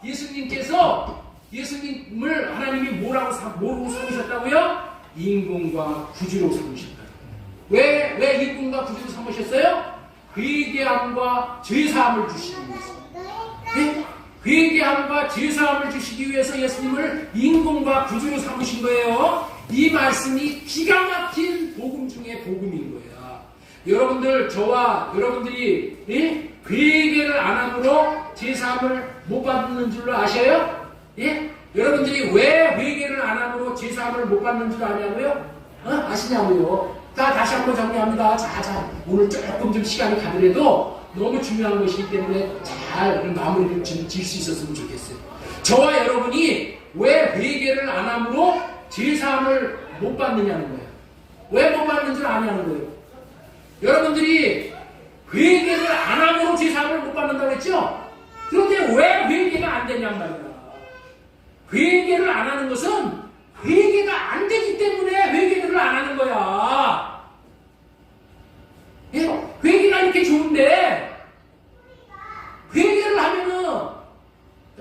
예수님을 하나님이 뭐로 삼으셨다고요? 임금과 구주로 삼으셨다. 왜 임금과 구주로 삼으셨어요? 회개함과 죄사함을 주시기 위해서. 네? 회개함과 죄사함을 주시기 위해서 예수님을 임금과 구주로 삼으신 거예요. 이 말씀이 기가 막힌 복음 중에 복음인 거예요. 여러분들, 저와 여러분들이 회개를 안 함으로 죄사함을 못 받는 줄로 아셔요? 예? 여러분들이 왜 회개를 안 함으로 죄사함을 못 받는 줄 아냐고요? 아시냐고요? 자, 다시 한번 정리합니다. 자, 오늘 조금 좀 시간이 가더라도 너무 중요한 것이기 때문에 잘 마무리를 지을 수 있었으면 좋겠어요. 저와 여러분이 왜 회개를 안 함으로 죄사함을 못 받느냐는 거예요. 왜 못 받는 줄 아냐는 거예요. 여러분들이 회개를 안 함으로 죄사함을 못 받는다고 했죠? 그런데 왜 회개가 안 되냔 말이야. 회개를 안 하는 것은 회개가 안 되기 때문에 회개를 안 하는 거야. 예? 회개가 이렇게 좋은데 회개를 하면은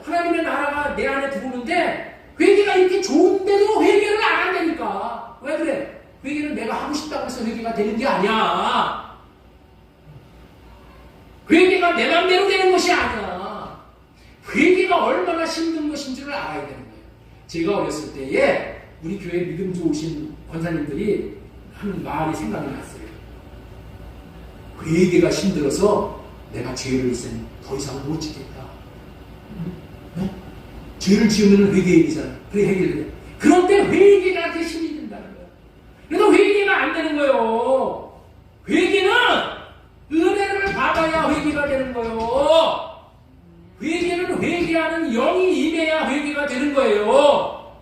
하나님의 나라가 내 안에 들어오는데 회개가 이렇게 좋은데도 회개를 안 한다니까. 왜 그래? 회개는 내가 하고 싶다고 해서 회개가 되는 게 아니야. 회개가 내 맘대로 되는 것이 아니야. 회개가 얼마나 힘든 것인 줄을 알아야 되는 거예요. 제가 어렸을 때에 우리 교회 믿음 좋으신 권사님들이 하는 말이 생각이 났어요. 회개가 힘들어서 내가 죄를 있으면 더 이상 못 짓겠다. 네? 죄를 지으면 회개이잖아. 그래, 회개를 해. 그런데 회개가 더 힘이 든다는 거예요. 그래서 회개가 안 되는 거예요. 회개는 은혜를 받아야 회개가 되는 거예요. 회개는 회개하는 영이 임해야 회개가 되는 거예요.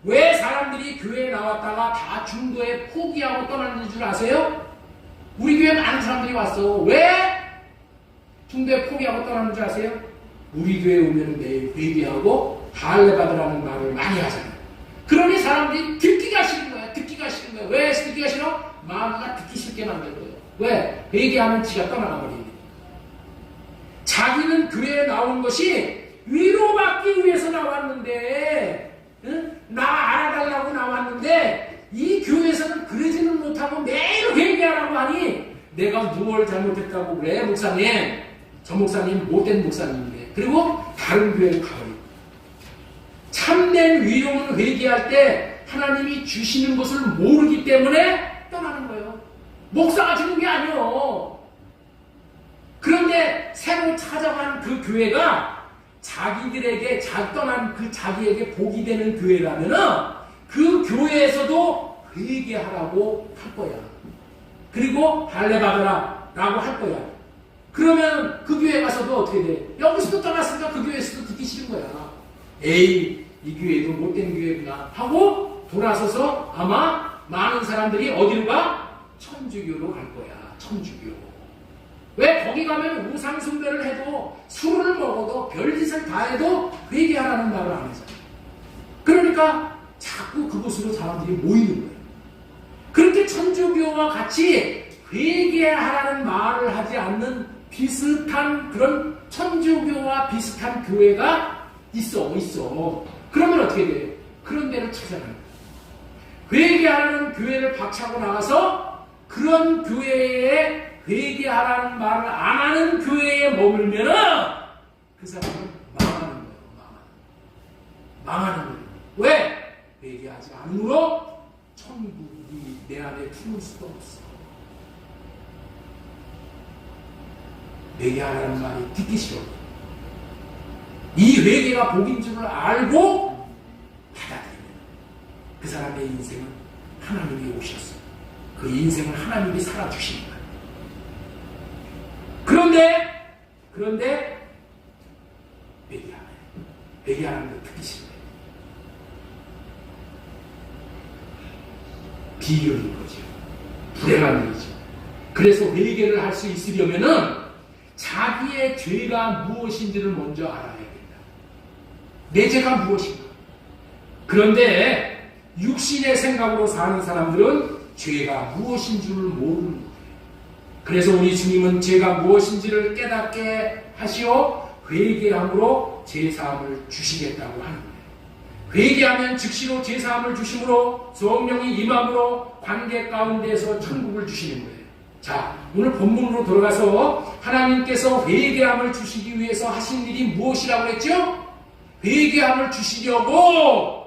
왜 사람들이 교회에 나왔다가 다 중도에 포기하고 떠나는 줄 아세요? 우리 교회 많은 사람들이 왔어. 왜 중도에 포기하고 떠나는 줄 아세요? 우리 교회에 오면 매일 회개하고 할례 받으라는 말을 많이 하잖아요. 그러니 사람들이 듣기가 싫은 거야. 듣기가 싫은 거야. 왜 듣기가 싫어? 마음가 듣기 싫게 만든 거예요. 왜? 회개하면 지가 떠나가 버리니까. 자기는 교회에 나온 것이 위로받기 위해서 나왔는데, 나 알아달라고 나왔는데 이 교회에서는 그러지는 못하고 매일 회개하라고 하니 내가 무엇을 잘못했다고 그래? 목사님, 저 목사님 못된 목사님인데. 그리고 다른 교회를 가버리고. 참된 위로는 회개할 때 하나님이 주시는 것을 모르기 때문에 떠나는 거예요. 목사가 주는 게 아니에요. 그런데 새로 찾아간 그 교회가 자기들에게 떠난 그 자기에게 복이 되는 교회라면은 그 교회에서도 회개하라고 할 거야. 그리고 할례 받아라 라고 할 거야. 그러면 그 교회 가서도 어떻게 돼? 여기서도 떠났으니까 그 교회에서도 듣기 싫은 거야. 에이, 이 교회도 못된 교회구나 하고 돌아서서 아마 많은 사람들이 어디로 가? 천주교로 갈 거야. 천주교. 왜 거기 가면 우상숭배를 해도 술을 먹어도 별짓을 다 해도 회개하라는 말을 안 하잖아. 그러니까 자꾸 그곳으로 사람들이 모이는 거예요. 그렇게 천주교와 같이 회개하라는 말을 하지 않는 비슷한 그런 천주교와 비슷한 교회가 있어. 그러면 어떻게 돼요? 그런 데를 찾아가는 거예요. 회개하라는 교회를 박차고 나가서 그런 교회에 회개하라는 말을 안 하는 교회에 머물면은 그 사람은 망하는 거예요. 망하는 거예요. 왜? 회개하지 않으므로 천국이 내 안에 품을 수도 없어. 회개하라는 말이 듣기 싫어. 이 회개가 복인 줄을 알고 받아들이면 그 사람의 인생은 하나님이 오셨어요. 그 인생을 하나님이 살아주시는 거예요. 그런데 회개하는 거 듣기 싫어요. 비열인 거죠. 불행한 일이죠. 그래서 회개를 할 수 있으려면은 자기의 죄가 무엇인지를 먼저 알아야 된다. 내 죄가 무엇인가? 그런데 육신의 생각으로 사는 사람들은 죄가 무엇인 줄을 모르는 거예요. 그래서 우리 주님은 죄가 무엇인지를 깨닫게 하시어 회개함으로 죄사함을 주시겠다고 하는 거예요. 회개하면 즉시로 죄사함을 주심으로 성령이 임함으로 관계 가운데서 천국을 주시는 거예요. 자, 오늘 본문으로 돌아가서 하나님께서 회개함을 주시기 위해서 하신 일이 무엇이라고 했죠? 회개함을 주시려고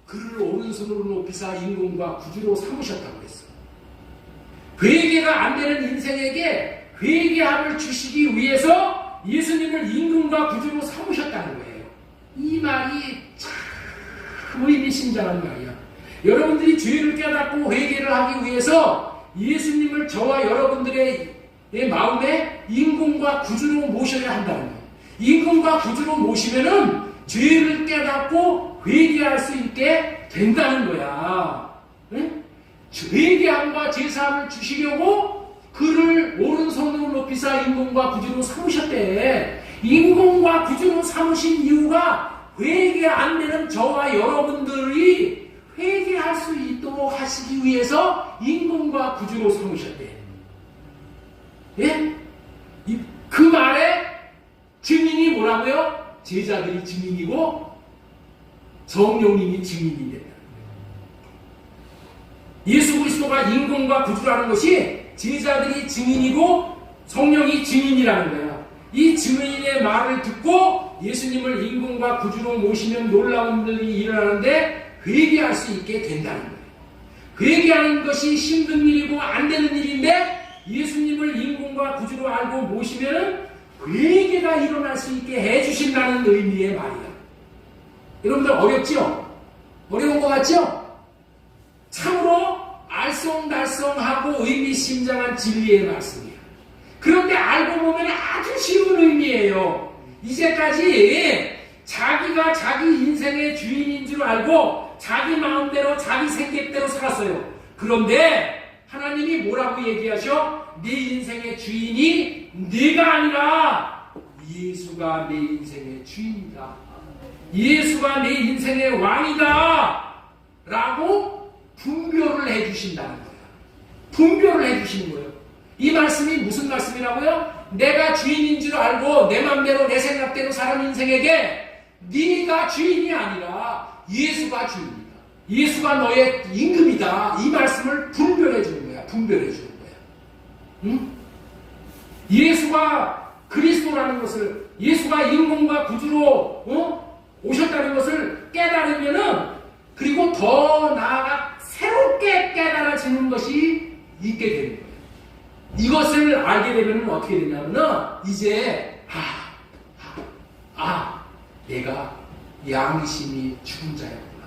그를 오른손으로 높이사 임금과 구주로 삼으셨다고 했어요. 회개가 안 되는 인생에게 회개함을 주시기 위해서 예수님을 임금과 구주로 삼으셨다는 거예요. 이 말이 참 의미심장한 말이야. 여러분들이 죄를 깨닫고 회개를 하기 위해서 예수님을 저와 여러분들의 마음에 임금과 구주로 모셔야 한다는 거예요. 임금과 구주로 모시면은 죄를 깨닫고 회개할 수 있게 된다는 거야. 응? 회개함과 제사함을 주시려고 그를 오른손으로 높이사 임금과 구주로 삼으셨대. 임금과 구주로 삼으신 이유가 회개 안 되는 저와 여러분들이 회개할 수 있도록 하시기 위해서 임금과 구주로 삼으셨대. 예? 그 말에 증인이 뭐라고요? 제자들이 증인이고 성령님이 증인이 된다. 예수 그리스도가 임금과 구주라는 것이 제자들이 증인이고 성령이 증인이라는 거야. 이 증인의 말을 듣고 예수님을 임금과 구주로 모시면 놀라운 일이 일어나는데 회개할 수 있게 된다는 거예요. 회개하는 것이 힘든 일이고 안 되는 일인데 예수님을 임금과 구주로 알고 모시면 회개가 일어날 수 있게 해주신다는 의미의 말이야. 여러분들 어렵죠? 어려운 것 같죠? 참으로 알쏭달쏭하고 의미심장한 진리의 말씀이야. 그런데 알고 보면 아주 쉬운 의미예요. 이제까지 자기가 자기 인생의 주인인 줄 알고 자기 마음대로 자기 생각대로 살았어요. 그런데 하나님이 뭐라고 얘기하셔? 네 인생의 주인이 네가 아니라 예수가 내 인생의 주인이다. 예수가 내 인생의 왕이다. 라고 분별을 해주신다는 거야. 분별을 해주시는 거예요. 이 말씀이 무슨 말씀이라고요? 내가 주인인 줄 알고 내 맘대로 내 생각대로 사는 인생에게 네가 주인이 아니라 예수가 주인이다. 예수가 너의 임금이다. 이 말씀을 분별해 주는 거야. 분별해 주는 거야. 응? 예수가 그리스도라는 것을, 예수가 임금과 구주로 오셨다는 것을 깨달은 알게 되면 어떻게 되냐면은 이제 내가 양심이 죽은 자였구나.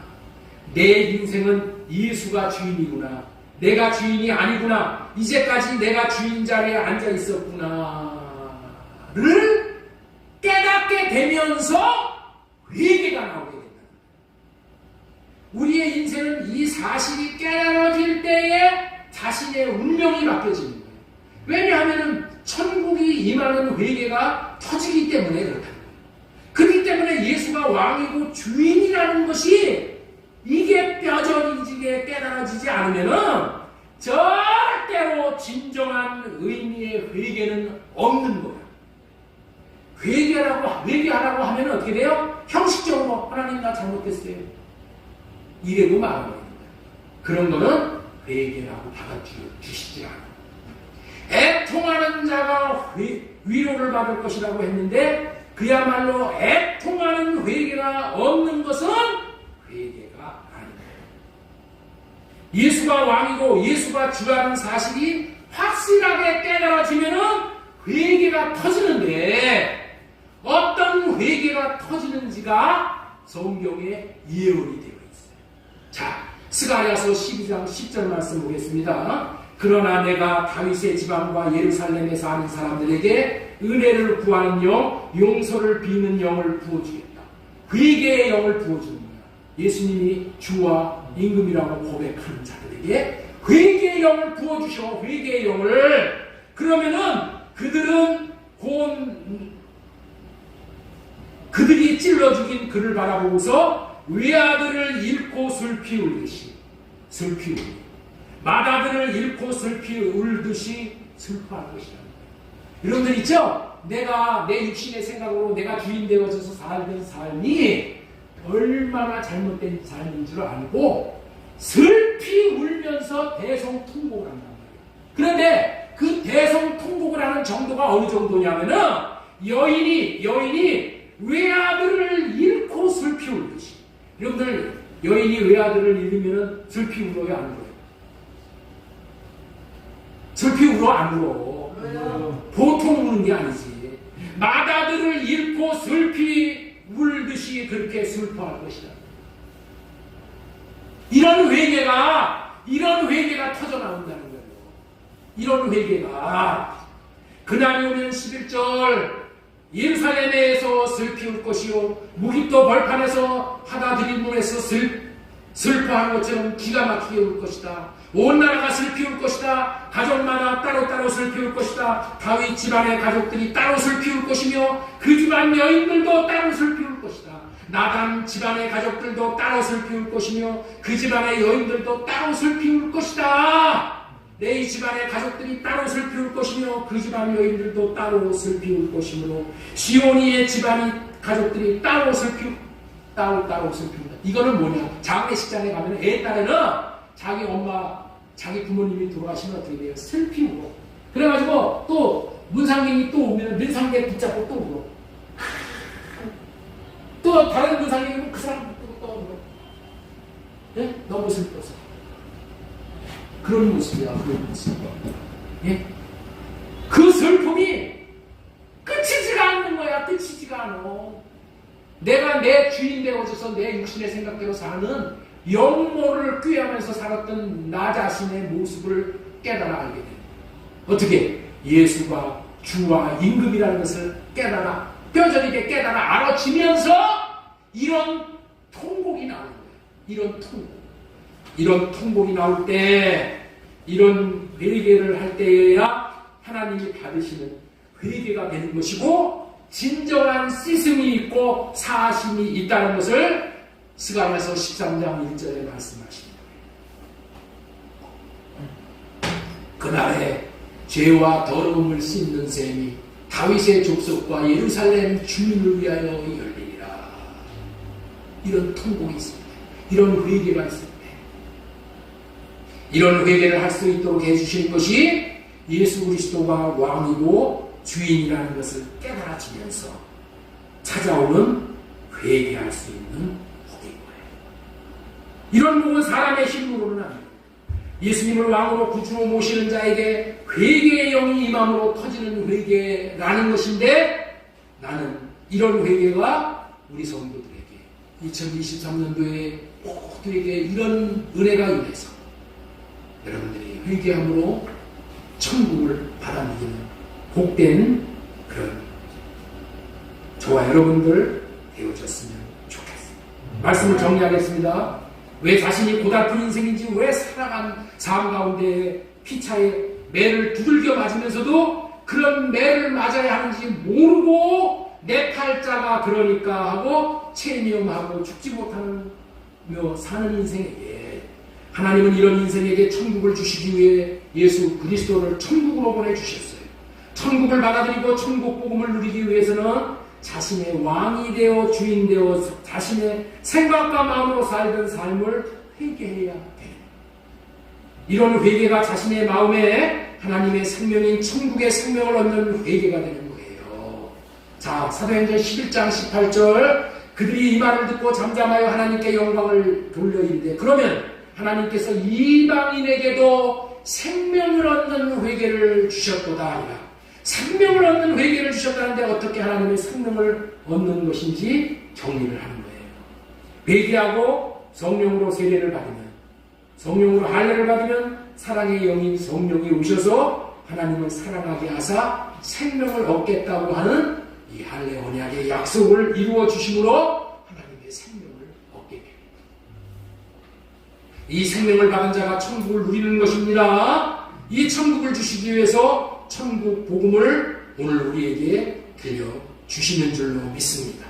내 인생은 예수가 주인이구나. 내가 주인이 아니구나. 이제까지 내가 주인 자리에 앉아 있었구나를 깨닫게 되면서 회개가 나오게 된다. 우리의 인생은 이 사실이 깨달아질 때에 자신의 운명이 바뀌어지는 거예요. 왜냐하면 천국이 임하는 회개가 터지기 때문에 그렇다는 거예요. 그렇기 때문에 예수가 왕이고 주인이라는 것이 이게 뼈저리게 깨달아지지 않으면은 절대로 진정한 의미의 회개는 없는 거예요. 회개하라고 하면 어떻게 돼요? 형식적으로 하나님 나 잘못했어요. 이래고 말하는 거예요. 그런 거는 회개라고 받아주시지 않아요. 애통하는 자가 위로를 받을 것이라고 했는데 그야말로 애통하는 회개가 없는 것은 회개가 아닙니다. 예수가 왕이고 예수가 주라는 사실이 확실하게 깨달아지면은 회개가 터지는데 어떤 회개가 터지는지가 성경에 예언이 되어 있어요. 자, 스가랴서 12장 10절 말씀 보겠습니다. 그러나 내가 다윗의 지방과 예루살렘에 사는 사람들에게 은혜를 구하는 영, 용서를 비는 영을 부어주겠다. 회개의 영을 부어주는 거야. 예수님이 주와 임금이라고 고백하는 자들에게 회개의 영을 부어주셔. 회개의 영을. 그러면은 그들은 그들이 찔러 죽인 그를 바라보고서 외아들을 잃고 슬피 울듯이 맏아들을 잃고 슬피 울듯이 슬퍼할 것이다. 여러분들 있죠? 내가 내 육신의 생각으로 내가 주인 되어져서 살던 삶이 얼마나 잘못된 삶인 줄 알고 슬피 울면서 대성통곡을 한단 말이에요. 그런데 그 대성통곡을 하는 정도가 어느 정도냐면은 여인이 외아들을 잃고 슬피 울듯이. 여러분들 여인이 외아들을 잃으면 슬피 울어요, 안 울어요? 슬피 울어, 안 울어? 보통 우는 게 아니지. 맏아들을 잃고 슬피 울듯이 그렇게 슬퍼할 것이다. 이런 회개가 터져 나온다는 거예요. 이런 회개가. 그날이 오면 11절 예루살렘에서 슬피 울 것이요 무기또 벌판에서 하다드림 문에서 슬퍼하는 것처럼 기가 막히게 울 것이다. 온 나라가 슬피 울 것이다. 가족마다 따로따로 슬피 울 것이다. 다윗 집안의 가족들이 따로 슬피 울 것이며 그 집안 여인들도 따로 슬피 울 것이다. 나단 집안의 가족들도 따로 슬피 울 것이며 그 집안의 여인들도 따로 슬피 울 것이다. 내 집안의 가족들이 따로 슬피 울 것이며 그 집안 여인들도 따로 슬피 울 것이므로 시온이의 집안이 가족들이 따로 슬피 울다. 이거는 뭐냐? 장례식장에 가면 애 딸에는 자기 엄마, 자기 부모님이 돌아가시면 어떻게 돼요? 슬피 울어. 그래가지고 또 문상객이 또 오면 문상객 붙잡고 또 울어. 또 다른 문상객이 오면 그 사람 붙잡고 또 울어. 예? 너무 슬퍼서. 그런 모습이야, 그런 모습. 예? 그 슬픔이 끝이지가 않는 거야, 끝이지가 않아. 내가 내 주인 되어져서 내 육신의 생각대로 사는 영모를 꾀하면서 살았던 나 자신의 모습을 깨달아 알게 돼. 어떻게? 예수가 주와 임금이라는 것을 깨달아, 뼈저리게 깨달아 알아지면서 이런 통곡이 나오는 거야. 이런 통곡. 이런 통곡이 나올 때, 이런 회개를 할 때에야 하나님이 받으시는 회개가 되는 것이고 진정한 씻음이 있고 사심이 있다는 것을 스가랴서 13장 1절에 말씀하십니다. 그날에 죄와 더러움을 씻는 셈이 다윗의 족속과 예루살렘 주민을 위하여 열리리라. 이런 통곡이 있습니다. 이런 회개가 있습니다. 이런 회개를 할 수 있도록 해주실 것이 예수 그리스도가 왕이고 주인이라는 것을 깨달아지면서 찾아오는 회개할 수 있는 복인 거예요. 이런 복은 사람의 힘으로는 안 돼요. 예수님을 왕으로 구주로 모시는 자에게 회개의 영이 임함으로 터지는 회개라는 것인데, 나는 이런 회개가 우리 성도들에게 2023년도에 모두에게 이런 은혜가 임해서 여러분들이 회개함으로 천국을 받아들이는 복된 그런 저와 여러분들 되어졌으면 좋겠습니다. 말씀을 정리하겠습니다. 왜 자신이 고달픈 인생인지, 왜 살아간 삶 가운데 피차에 매를 두들겨 맞으면서도 그런 매를 맞아야 하는지 모르고 내 팔자가 그러니까 하고 체념하고 죽지 못하며 사는 인생에게 하나님은 이런 인생에게 천국을 주시기 위해 예수 그리스도를 천국으로 보내주셨어요. 천국을 받아들이고 천국 복음을 누리기 위해서는 자신의 왕이 되어 주인 되어 자신의 생각과 마음으로 살던 삶을 회개해야 돼요. 이런 회개가 자신의 마음에 하나님의 생명인 천국의 생명을 얻는 회개가 되는 거예요. 자, 사도행전 11장 18절, 그들이 이 말을 듣고 잠잠하여 하나님께 영광을 돌려 이르되, 그러면 하나님께서 이방인에게도 생명을 얻는 회개를 주셨도다 하니라. 생명을 얻는 회개를 주셨다는데 어떻게 하나님의 생명을 얻는 것인지 정리를 하는 거예요. 회개하고 성령으로 세례를 받으면, 성령으로 할례를 받으면 사랑의 영인 성령이 오셔서 하나님을 사랑하게 하사 생명을 얻겠다고 하는 이 할례 언약의 약속을 이루어 주심으로 하나님의 생명을 얻게 됩니다. 이 생명을 받은 자가 천국을 누리는 것입니다. 이 천국을 주시기 위해서 천국 복음을 오늘 우리에게 들려주시는 줄로 믿습니다.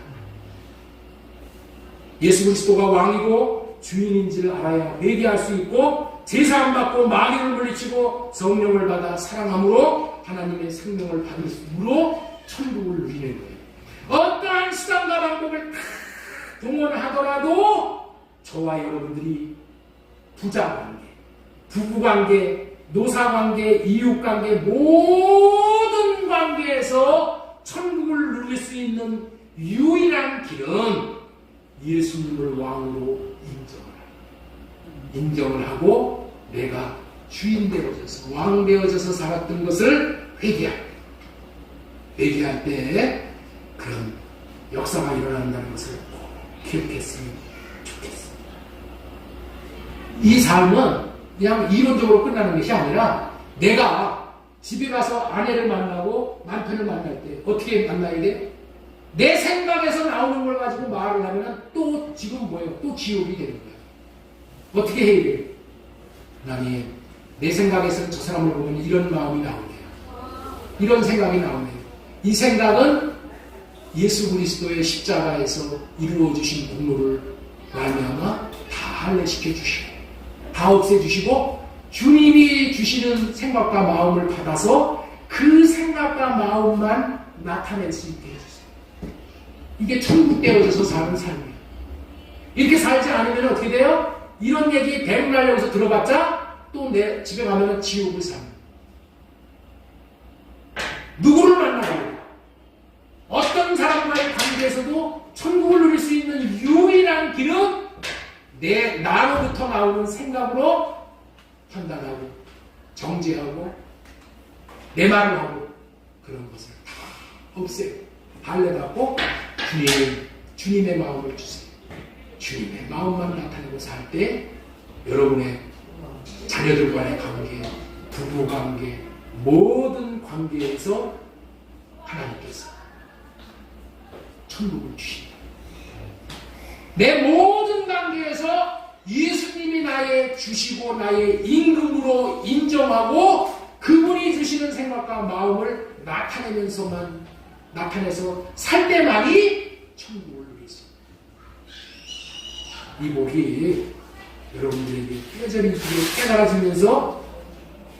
예수 그리스도가 왕이고 주인인지를 알아야 회개할 수 있고, 제사함 받고 마귀를 물리치고 성령을 받아 사랑함으로 하나님의 생명을 받음으로 천국을 누리는 거예요. 어떠한 수단과 방법을 다 동원하더라도 저와 여러분들이 부자관계, 부부관계, 노사관계, 이웃관계, 모든 관계에서 천국을 누릴 수 있는 유일한 길은 예수님을 왕으로 인정을 하고 내가 주인 되어져서 왕 되어져서 살았던 것을 회개할 때 그런 역사가 일어난다는 것을 꼭 기억했으면 좋겠습니다. 이 삶은 그냥 이론적으로 끝나는 것이 아니라, 내가 집에 가서 아내를 만나고 남편을 만날 때 어떻게 만나야 돼? 내 생각에서 나오는 걸 가지고 말을 하면 또 지금 뭐예요? 또 지옥이 되는 거예요. 어떻게 해야 돼요? 하나님, 내 생각에서는 저 사람을 보면 이런 마음이 나오네요. 이런 생각이 나오네요. 이 생각은 예수 그리스도의 십자가에서 이루어 주신 공로를 말미암아 다 할례시켜 주시고, 다 없애 주시고, 주님이 주시는 생각과 마음을 받아서 그 생각과 마음만 나타낼 수 있게 해주세요. 이게 천국 되어져서 사는 삶이에요. 이렇게 살지 않으면 어떻게 돼요? 이런 얘기 백날 여기서 들어봤자 또 내 집에 가면 지옥을 사는. 누구를 만나봐요? 어떤 사람과의 관계에서도 천국을 누릴 수 있는 유일한 길은 나로부터 나오는 생각으로 판단하고 정죄하고 내 말을 하고 그런 것을 다 없애고 할례받고 주님의 마음을 주세요. 주님의 마음만 나타내고 살 때 여러분의 자녀들과의 관계, 부부관계, 모든 관계에서 하나님께서 천국을 주신다. 내 모든 관계에서 예수님이 나의 주시고 나의 임금으로 인정하고 그분이 주시는 생각과 마음을 나타내서 살 때만이 천국을 누릴 수 있습니다. 이 복이 여러분들에게 뼈저리 깨달아지면서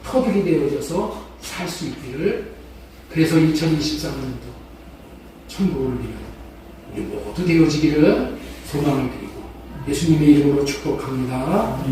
터득이 되어져서 살 수 있기를, 그래서 2023년도 천국을 누리는 우리 모두 되어지기를 소망을 드리고 예수님의 이름으로 축복합니다.